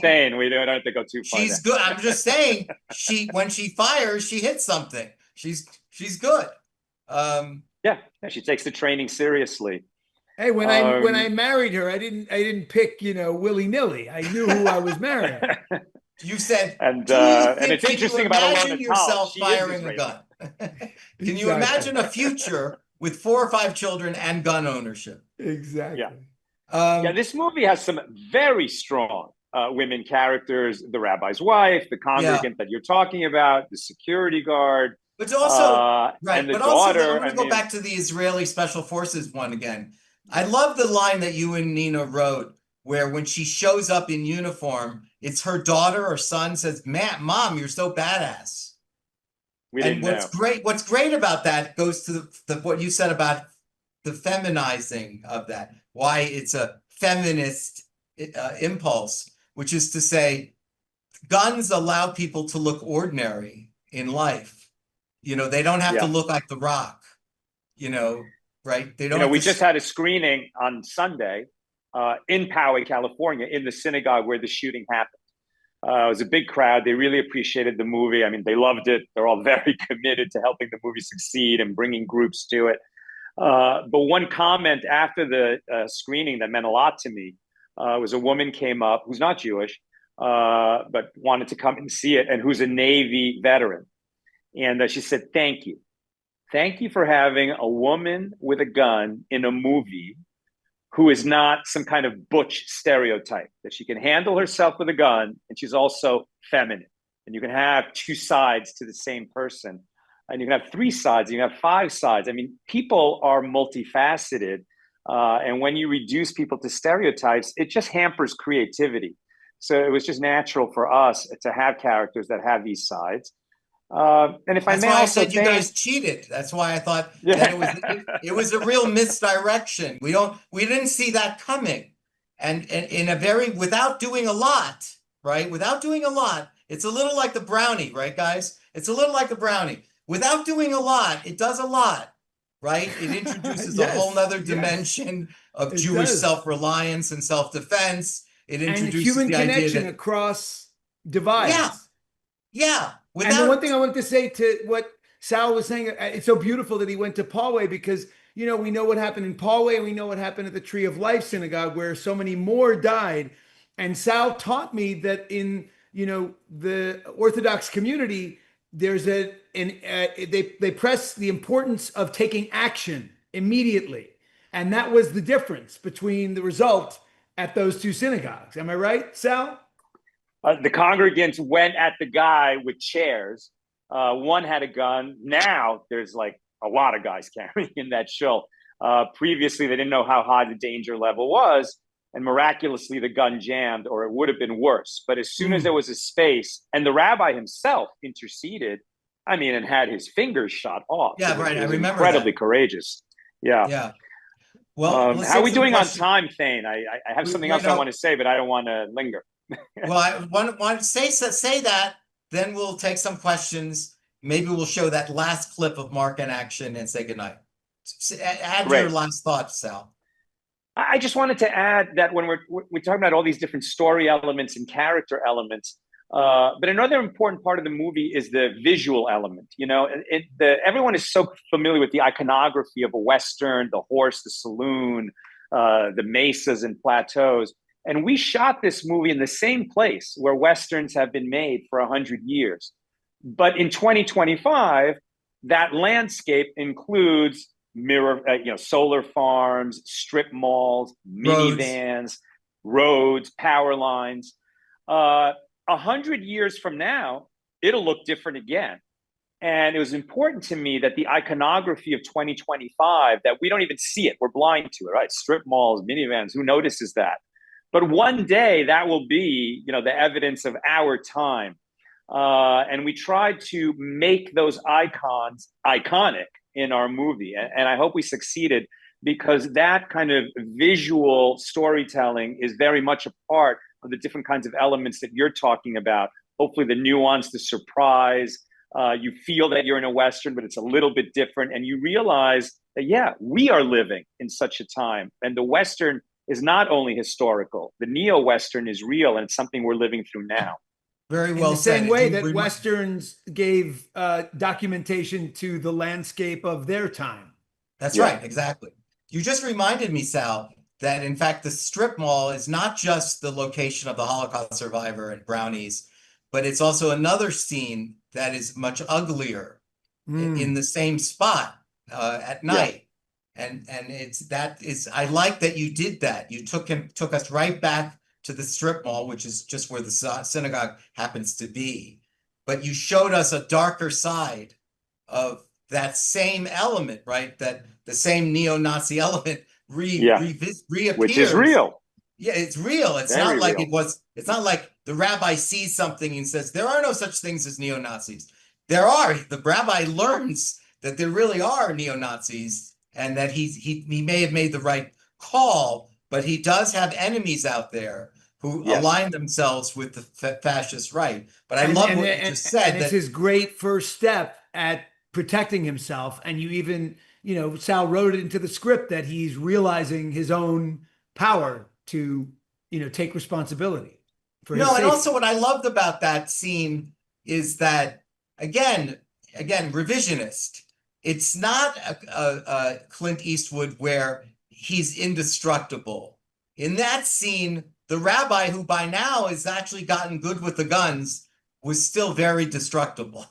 Speaker 5: Thane, we don't have to go too far.
Speaker 1: She's good. I'm just saying, when she fires, she hits something. She's good.
Speaker 5: She takes the training seriously.
Speaker 2: Hey, when I married her, I didn't pick willy nilly. I knew who I was marrying.
Speaker 1: You said,
Speaker 5: and it's interesting about
Speaker 1: imagine yourself firing a gun. Can you imagine a future with 4 or 5 children and gun ownership?
Speaker 2: Exactly.
Speaker 5: Yeah. This movie has some very strong women characters: the rabbi's wife, the congregant that you're talking about, the security guard.
Speaker 1: But also,
Speaker 5: and the
Speaker 1: but
Speaker 5: daughter.
Speaker 1: Also, I'm going to go back to the Israeli Special Forces one again. I love the line that you and Nina wrote, where when she shows up in uniform, it's her daughter or son says, "Mom, you're so badass." What's great about that goes to what you said about the feminizing of that, why it's a feminist impulse, which is to say, guns allow people to look ordinary in life. They don't have to look like The Rock, right? They don't.
Speaker 5: We just had a screening on Sunday in Poway, California, in the synagogue where the shooting happened. It was a big crowd. They really appreciated the movie. I mean, they loved it. They're all very committed to helping the movie succeed and bringing groups to it. But one comment after the screening that meant a lot to me was a woman came up who's not Jewish, but wanted to come and see it, and who's a Navy veteran. And she said, "Thank you. Thank you for having a woman with a gun in a movie who is not some kind of butch stereotype, that she can handle herself with a gun, and she's also feminine. And you can have 2 sides to the same person. And you can have 3 sides, you can have 5 sides. I mean, people are multifaceted. And when you reduce people to stereotypes, it just hampers creativity. So it was just natural for us to have characters that have these sides. And if
Speaker 1: That's
Speaker 5: I may
Speaker 1: why
Speaker 5: also
Speaker 1: I said you guys cheated. That's why I thought that it was a real misdirection. We didn't see that coming. And in without doing a lot, right? Without doing a lot, it's a little like the brownie, right, guys? It's a little like the brownie. without doing a lot, it does a lot, right? It introduces a whole nother dimension of Jewish self-reliance and self-defense. It introduces
Speaker 2: human
Speaker 1: the idea
Speaker 2: connection
Speaker 1: that
Speaker 2: across divides.
Speaker 1: Yeah.
Speaker 2: And the one thing I wanted to say to what Sal was saying, it's so beautiful that he went to Poway because, you know, we know what happened in Poway and we know what happened at the Tree of Life Synagogue where so many more died. And Sal taught me that in, you know, the Orthodox community, there's they press the importance of taking action immediately. And that was the difference between the result at those two synagogues. Am I right, Sal?
Speaker 5: The congregants went at the guy with chairs. One had a gun. Now there's like a lot of guys carrying in that shul. Previously, they didn't know how high the danger level was. And miraculously, the gun jammed, or it would have been worse. But as soon as there was a space, and the rabbi himself interceded, I mean, and had his fingers shot off.
Speaker 1: Yeah, right. I remember
Speaker 5: incredibly courageous. Yeah.
Speaker 1: Yeah. Well,
Speaker 5: how are we doing on time, Thane? I have something else I want to say, but I don't want to linger.
Speaker 1: Well, I want to say that, then we'll take some questions. Maybe we'll show that last clip of Mark in action and say goodnight. Add your last thoughts, Sal.
Speaker 5: I just wanted to add that when we're talking about all these different story elements and character elements, but another important part of the movie is the visual element. You know, everyone is so familiar with the iconography of a Western, the horse, the saloon, the mesas and plateaus. And we shot this movie in the same place where Westerns have been made for 100 years. But in 2025, that landscape includes solar farms, strip malls, minivans, roads, power lines. 100 years from now, it'll look different again. And it was important to me that the iconography of 2025, that we don't even see it, we're blind to it, right? Strip malls, minivans, who notices that? But one day that will be, you know, the evidence of our time. And we tried to make those icons iconic in our movie. And I hope we succeeded because that kind of visual storytelling is very much a part of the different kinds of elements that you're talking about. Hopefully the nuance, the surprise, you feel that you're in a Western, but it's a little bit different. And you realize that, yeah, we are living in such a time. And the Western is not only historical, the neo-Western is real, and it's something we're living through now.
Speaker 1: Very well said.
Speaker 2: In the same way that Westerns gave documentation to the landscape of their time.
Speaker 1: That's right, exactly. You just reminded me, Sal, that in fact the strip mall is not just the location of the Holocaust survivor and brownies, but it's also another scene that is much uglier in the same spot at night. And I like that you did that. You took us right back to the strip mall, which is just where the synagogue happens to be. But you showed us a darker side of that same element, right? That the same neo-Nazi element reappears.
Speaker 5: Which is real.
Speaker 1: Yeah, it's real. It's not like it's not like the rabbi sees something and says, there are no such things as neo-Nazis. There are. The rabbi learns that there really are neo-Nazis and that he may have made the right call, but he does have enemies out there who align themselves with the fascist right. But I love what you just said.
Speaker 2: It's his great first step at protecting himself. And you even, you know, Sal wrote it into the script that he's realizing his own power to, you know, take responsibility for his safety.
Speaker 1: And also what I loved about that scene is that, again, revisionist. It's not a Clint Eastwood where he's indestructible. In that scene, the rabbi, who by now has actually gotten good with the guns, was still very destructible.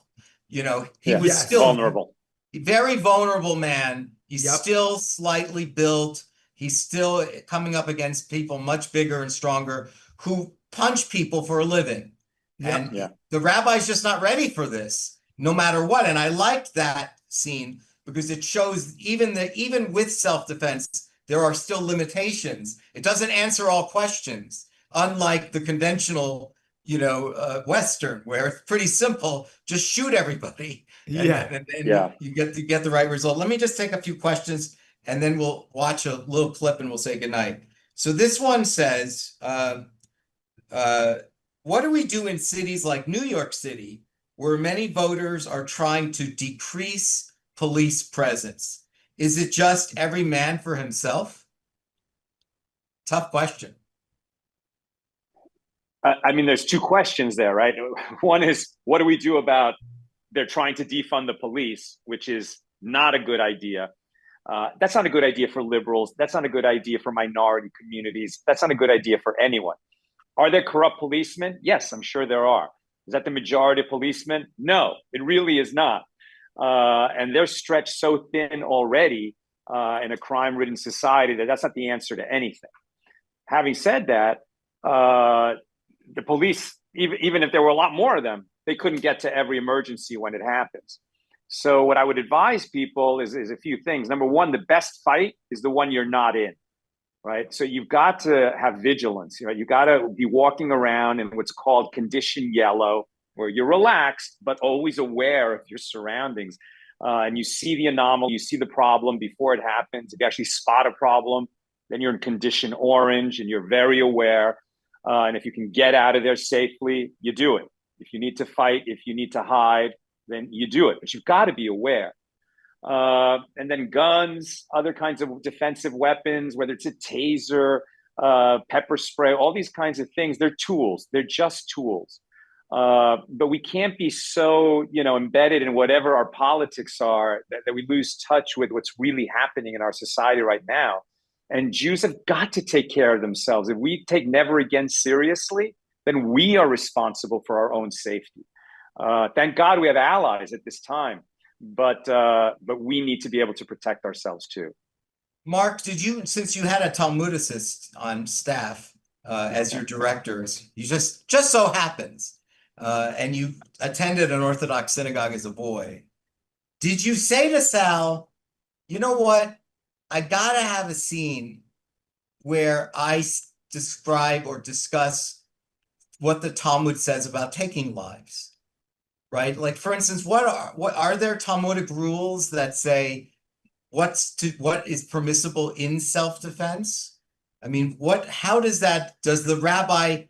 Speaker 1: You know, he was still
Speaker 5: vulnerable.
Speaker 1: Very vulnerable man. He's still slightly built. He's still coming up against people much bigger and stronger who punch people for a living. And the rabbi's just not ready for this, no matter what. And I liked that scene because it shows even with self-defense, there are still limitations. It doesn't answer all questions, unlike the conventional, Western, where it's pretty simple. Just shoot everybody. And you get the right result. Let me just take a few questions and then we'll watch a little clip and we'll say goodnight. So this one says, what do we do in cities like New York City where many voters are trying to decrease police presence. Is it just every man for himself? Tough question.
Speaker 5: I mean, there's two questions there, right? One is, what do we do about they're trying to defund the police, which is not a good idea. That's not a good idea for liberals. That's not a good idea for minority communities. That's not a good idea for anyone. Are there corrupt policemen? Yes, I'm sure there are. Is that the majority of policemen? No, it really is not. And they're stretched so thin already in a crime-ridden society that that's not the answer to anything. Having said that, the police, even if there were a lot more of them, they couldn't get to every emergency when it happens. So what I would advise people is a few things. Number one, the best fight is the one you're not in, right? So you've got to have vigilance. You got to be walking around in what's called condition yellow, where you're relaxed, but always aware of your surroundings. And you see the anomaly, you see the problem before it happens. If you actually spot a problem, then you're in condition orange and you're very aware. And if you can get out of there safely, you do it. If you need to fight, if you need to hide, then you do it. But you've got to be aware. And then guns, other kinds of defensive weapons, whether it's a taser, pepper spray, all these kinds of things, they're tools. They're just tools. But we can't be so, embedded in whatever our politics are that we lose touch with what's really happening in our society right now. And Jews have got to take care of themselves. If we take never again seriously, then we are responsible for our own safety. Thank God we have allies at this time, but we need to be able to protect ourselves too.
Speaker 1: Mark, since you had a Talmudicist on staff as your directors, you just so happens, and you attended an Orthodox synagogue as a boy, did you say to Sal, you know what? I gotta have a scene where I describe or discuss what the Talmud says about taking lives, right? Like, for instance, what are there Talmudic rules that say what is permissible in self-defense? I mean, does the rabbi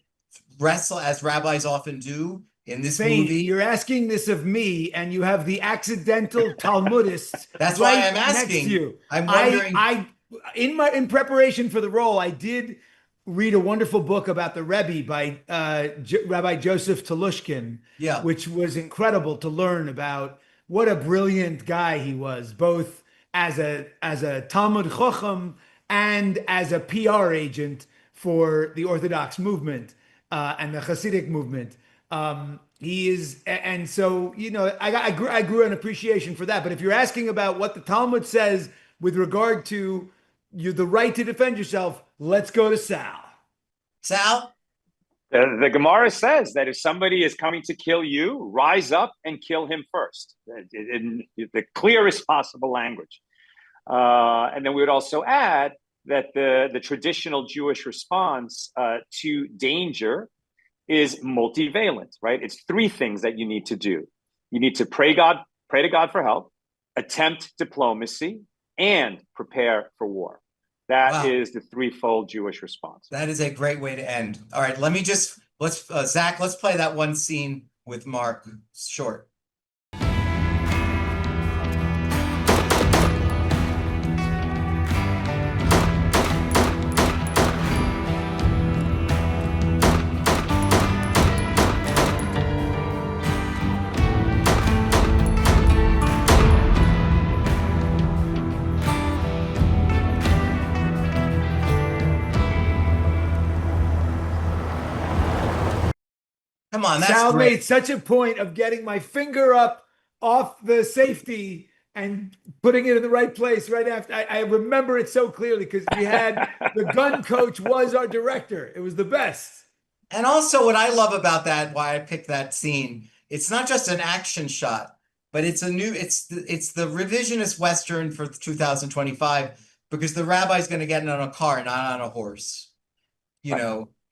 Speaker 1: wrestle, as rabbis often do in this movie?
Speaker 2: You're asking this of me, and you have the accidental Talmudist.
Speaker 1: That's
Speaker 2: right
Speaker 1: why I'm asking.
Speaker 2: next to you.
Speaker 1: I'm wondering.
Speaker 2: In preparation for the role, I did read a wonderful book about the Rebbe by Rabbi Joseph Telushkin, which was incredible to learn about what a brilliant guy he was, both as a Talmud Chacham and as a PR agent for the Orthodox movement and the Hasidic movement. He is, and so I grew an appreciation for that. But if you're asking about what the Talmud says with regard to the right to defend yourself, let's go to Sal.
Speaker 1: Sal?
Speaker 5: The Gemara says that if somebody is coming to kill you, rise up and kill him first, in the clearest possible language. And then we would also add that the traditional Jewish response to danger is multivalent, right? It's three things that you need to do. You need to pray to God for help, attempt diplomacy, and prepare for war. That is the threefold Jewish response.
Speaker 1: That is a great way to end. All right, Zach, let's play that one scene with Mark short. Come on, that's
Speaker 2: Sal
Speaker 1: great.
Speaker 2: made such a point of getting my finger up off the safety and putting it in the right place right after. I remember it so clearly because we had the gun coach was our director. It was the best.
Speaker 1: And also what I love about that, why I picked that scene, it's not just an action shot, but it's the revisionist Western for 2025, because the rabbi's going to get in on a car, not on a horse.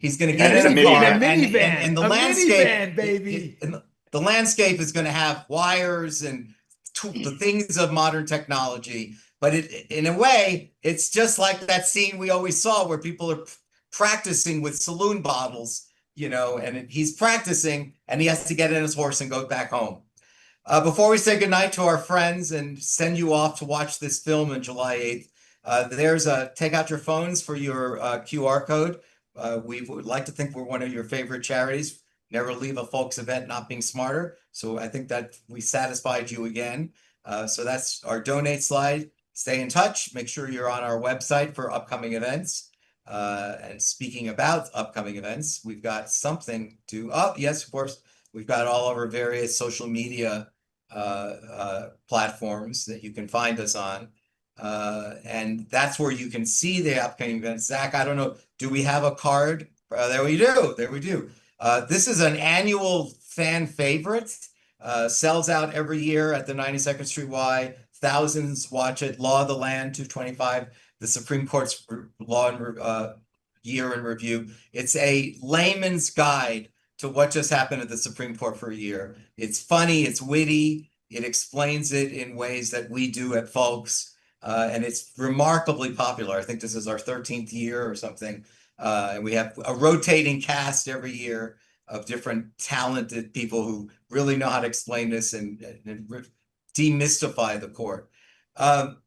Speaker 1: He's going to get in a car, and the landscape,
Speaker 2: baby.
Speaker 1: The landscape is going to have wires and the things of modern technology. But in a way, it's just like that scene we always saw where people are practicing with saloon bottles, you know, and he's practicing, and he has to get in his horse and go back home. Before we say goodnight to our friends and send you off to watch this film on July 8th, take out your phones for your QR code. We would like to think we're one of your favorite charities. Never leave a FOLCS event not being smarter. So I think that we satisfied you again. So that's our donate slide. Stay in touch. Make sure you're on our website for upcoming events. And speaking about upcoming events, we've got something to, oh, yes, of course, we've got all of our various social media platforms that you can find us on. And that's where you can see the upcoming events. Zach, I don't know, do we have a card? There we do. There we do. This is an annual fan favorite. Sells out every year at the 92nd Street Y. Thousands watch it. Law of the Land 225, the Supreme Court's Law and Year in Review. It's a layman's guide to what just happened at the Supreme Court for a year. It's funny, it's witty, it explains it in ways that we do at FOLCS, and it's remarkably popular. I think this is our 13th year or something, and we have a rotating cast every year of different talented people who really know how to explain this and demystify the court.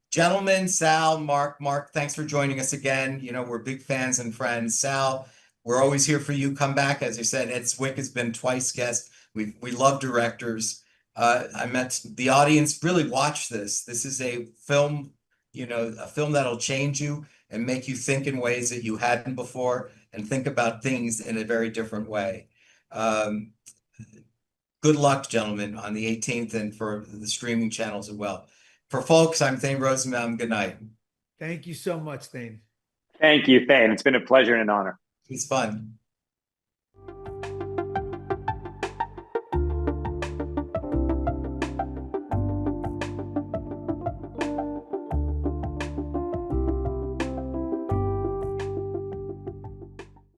Speaker 1: Gentlemen, Sal, Mark, thanks for joining us again. You know, we're big fans and friends. Sal, we're always here for you. Come back. As you said, Ed Zwick has been twice guest. We love directors. I meant the audience really watch this. This is a film, you know, a film that'll change you and make you think in ways that you hadn't before and think about things in a very different way. Good luck, gentlemen, on the 18th and for the streaming channels as well. For FOLCS, I'm Thane Rosenbaum. Good night.
Speaker 2: Thank you so much, Thane.
Speaker 5: Thank you, Thane. It's been a pleasure and an honor.
Speaker 1: It's fun.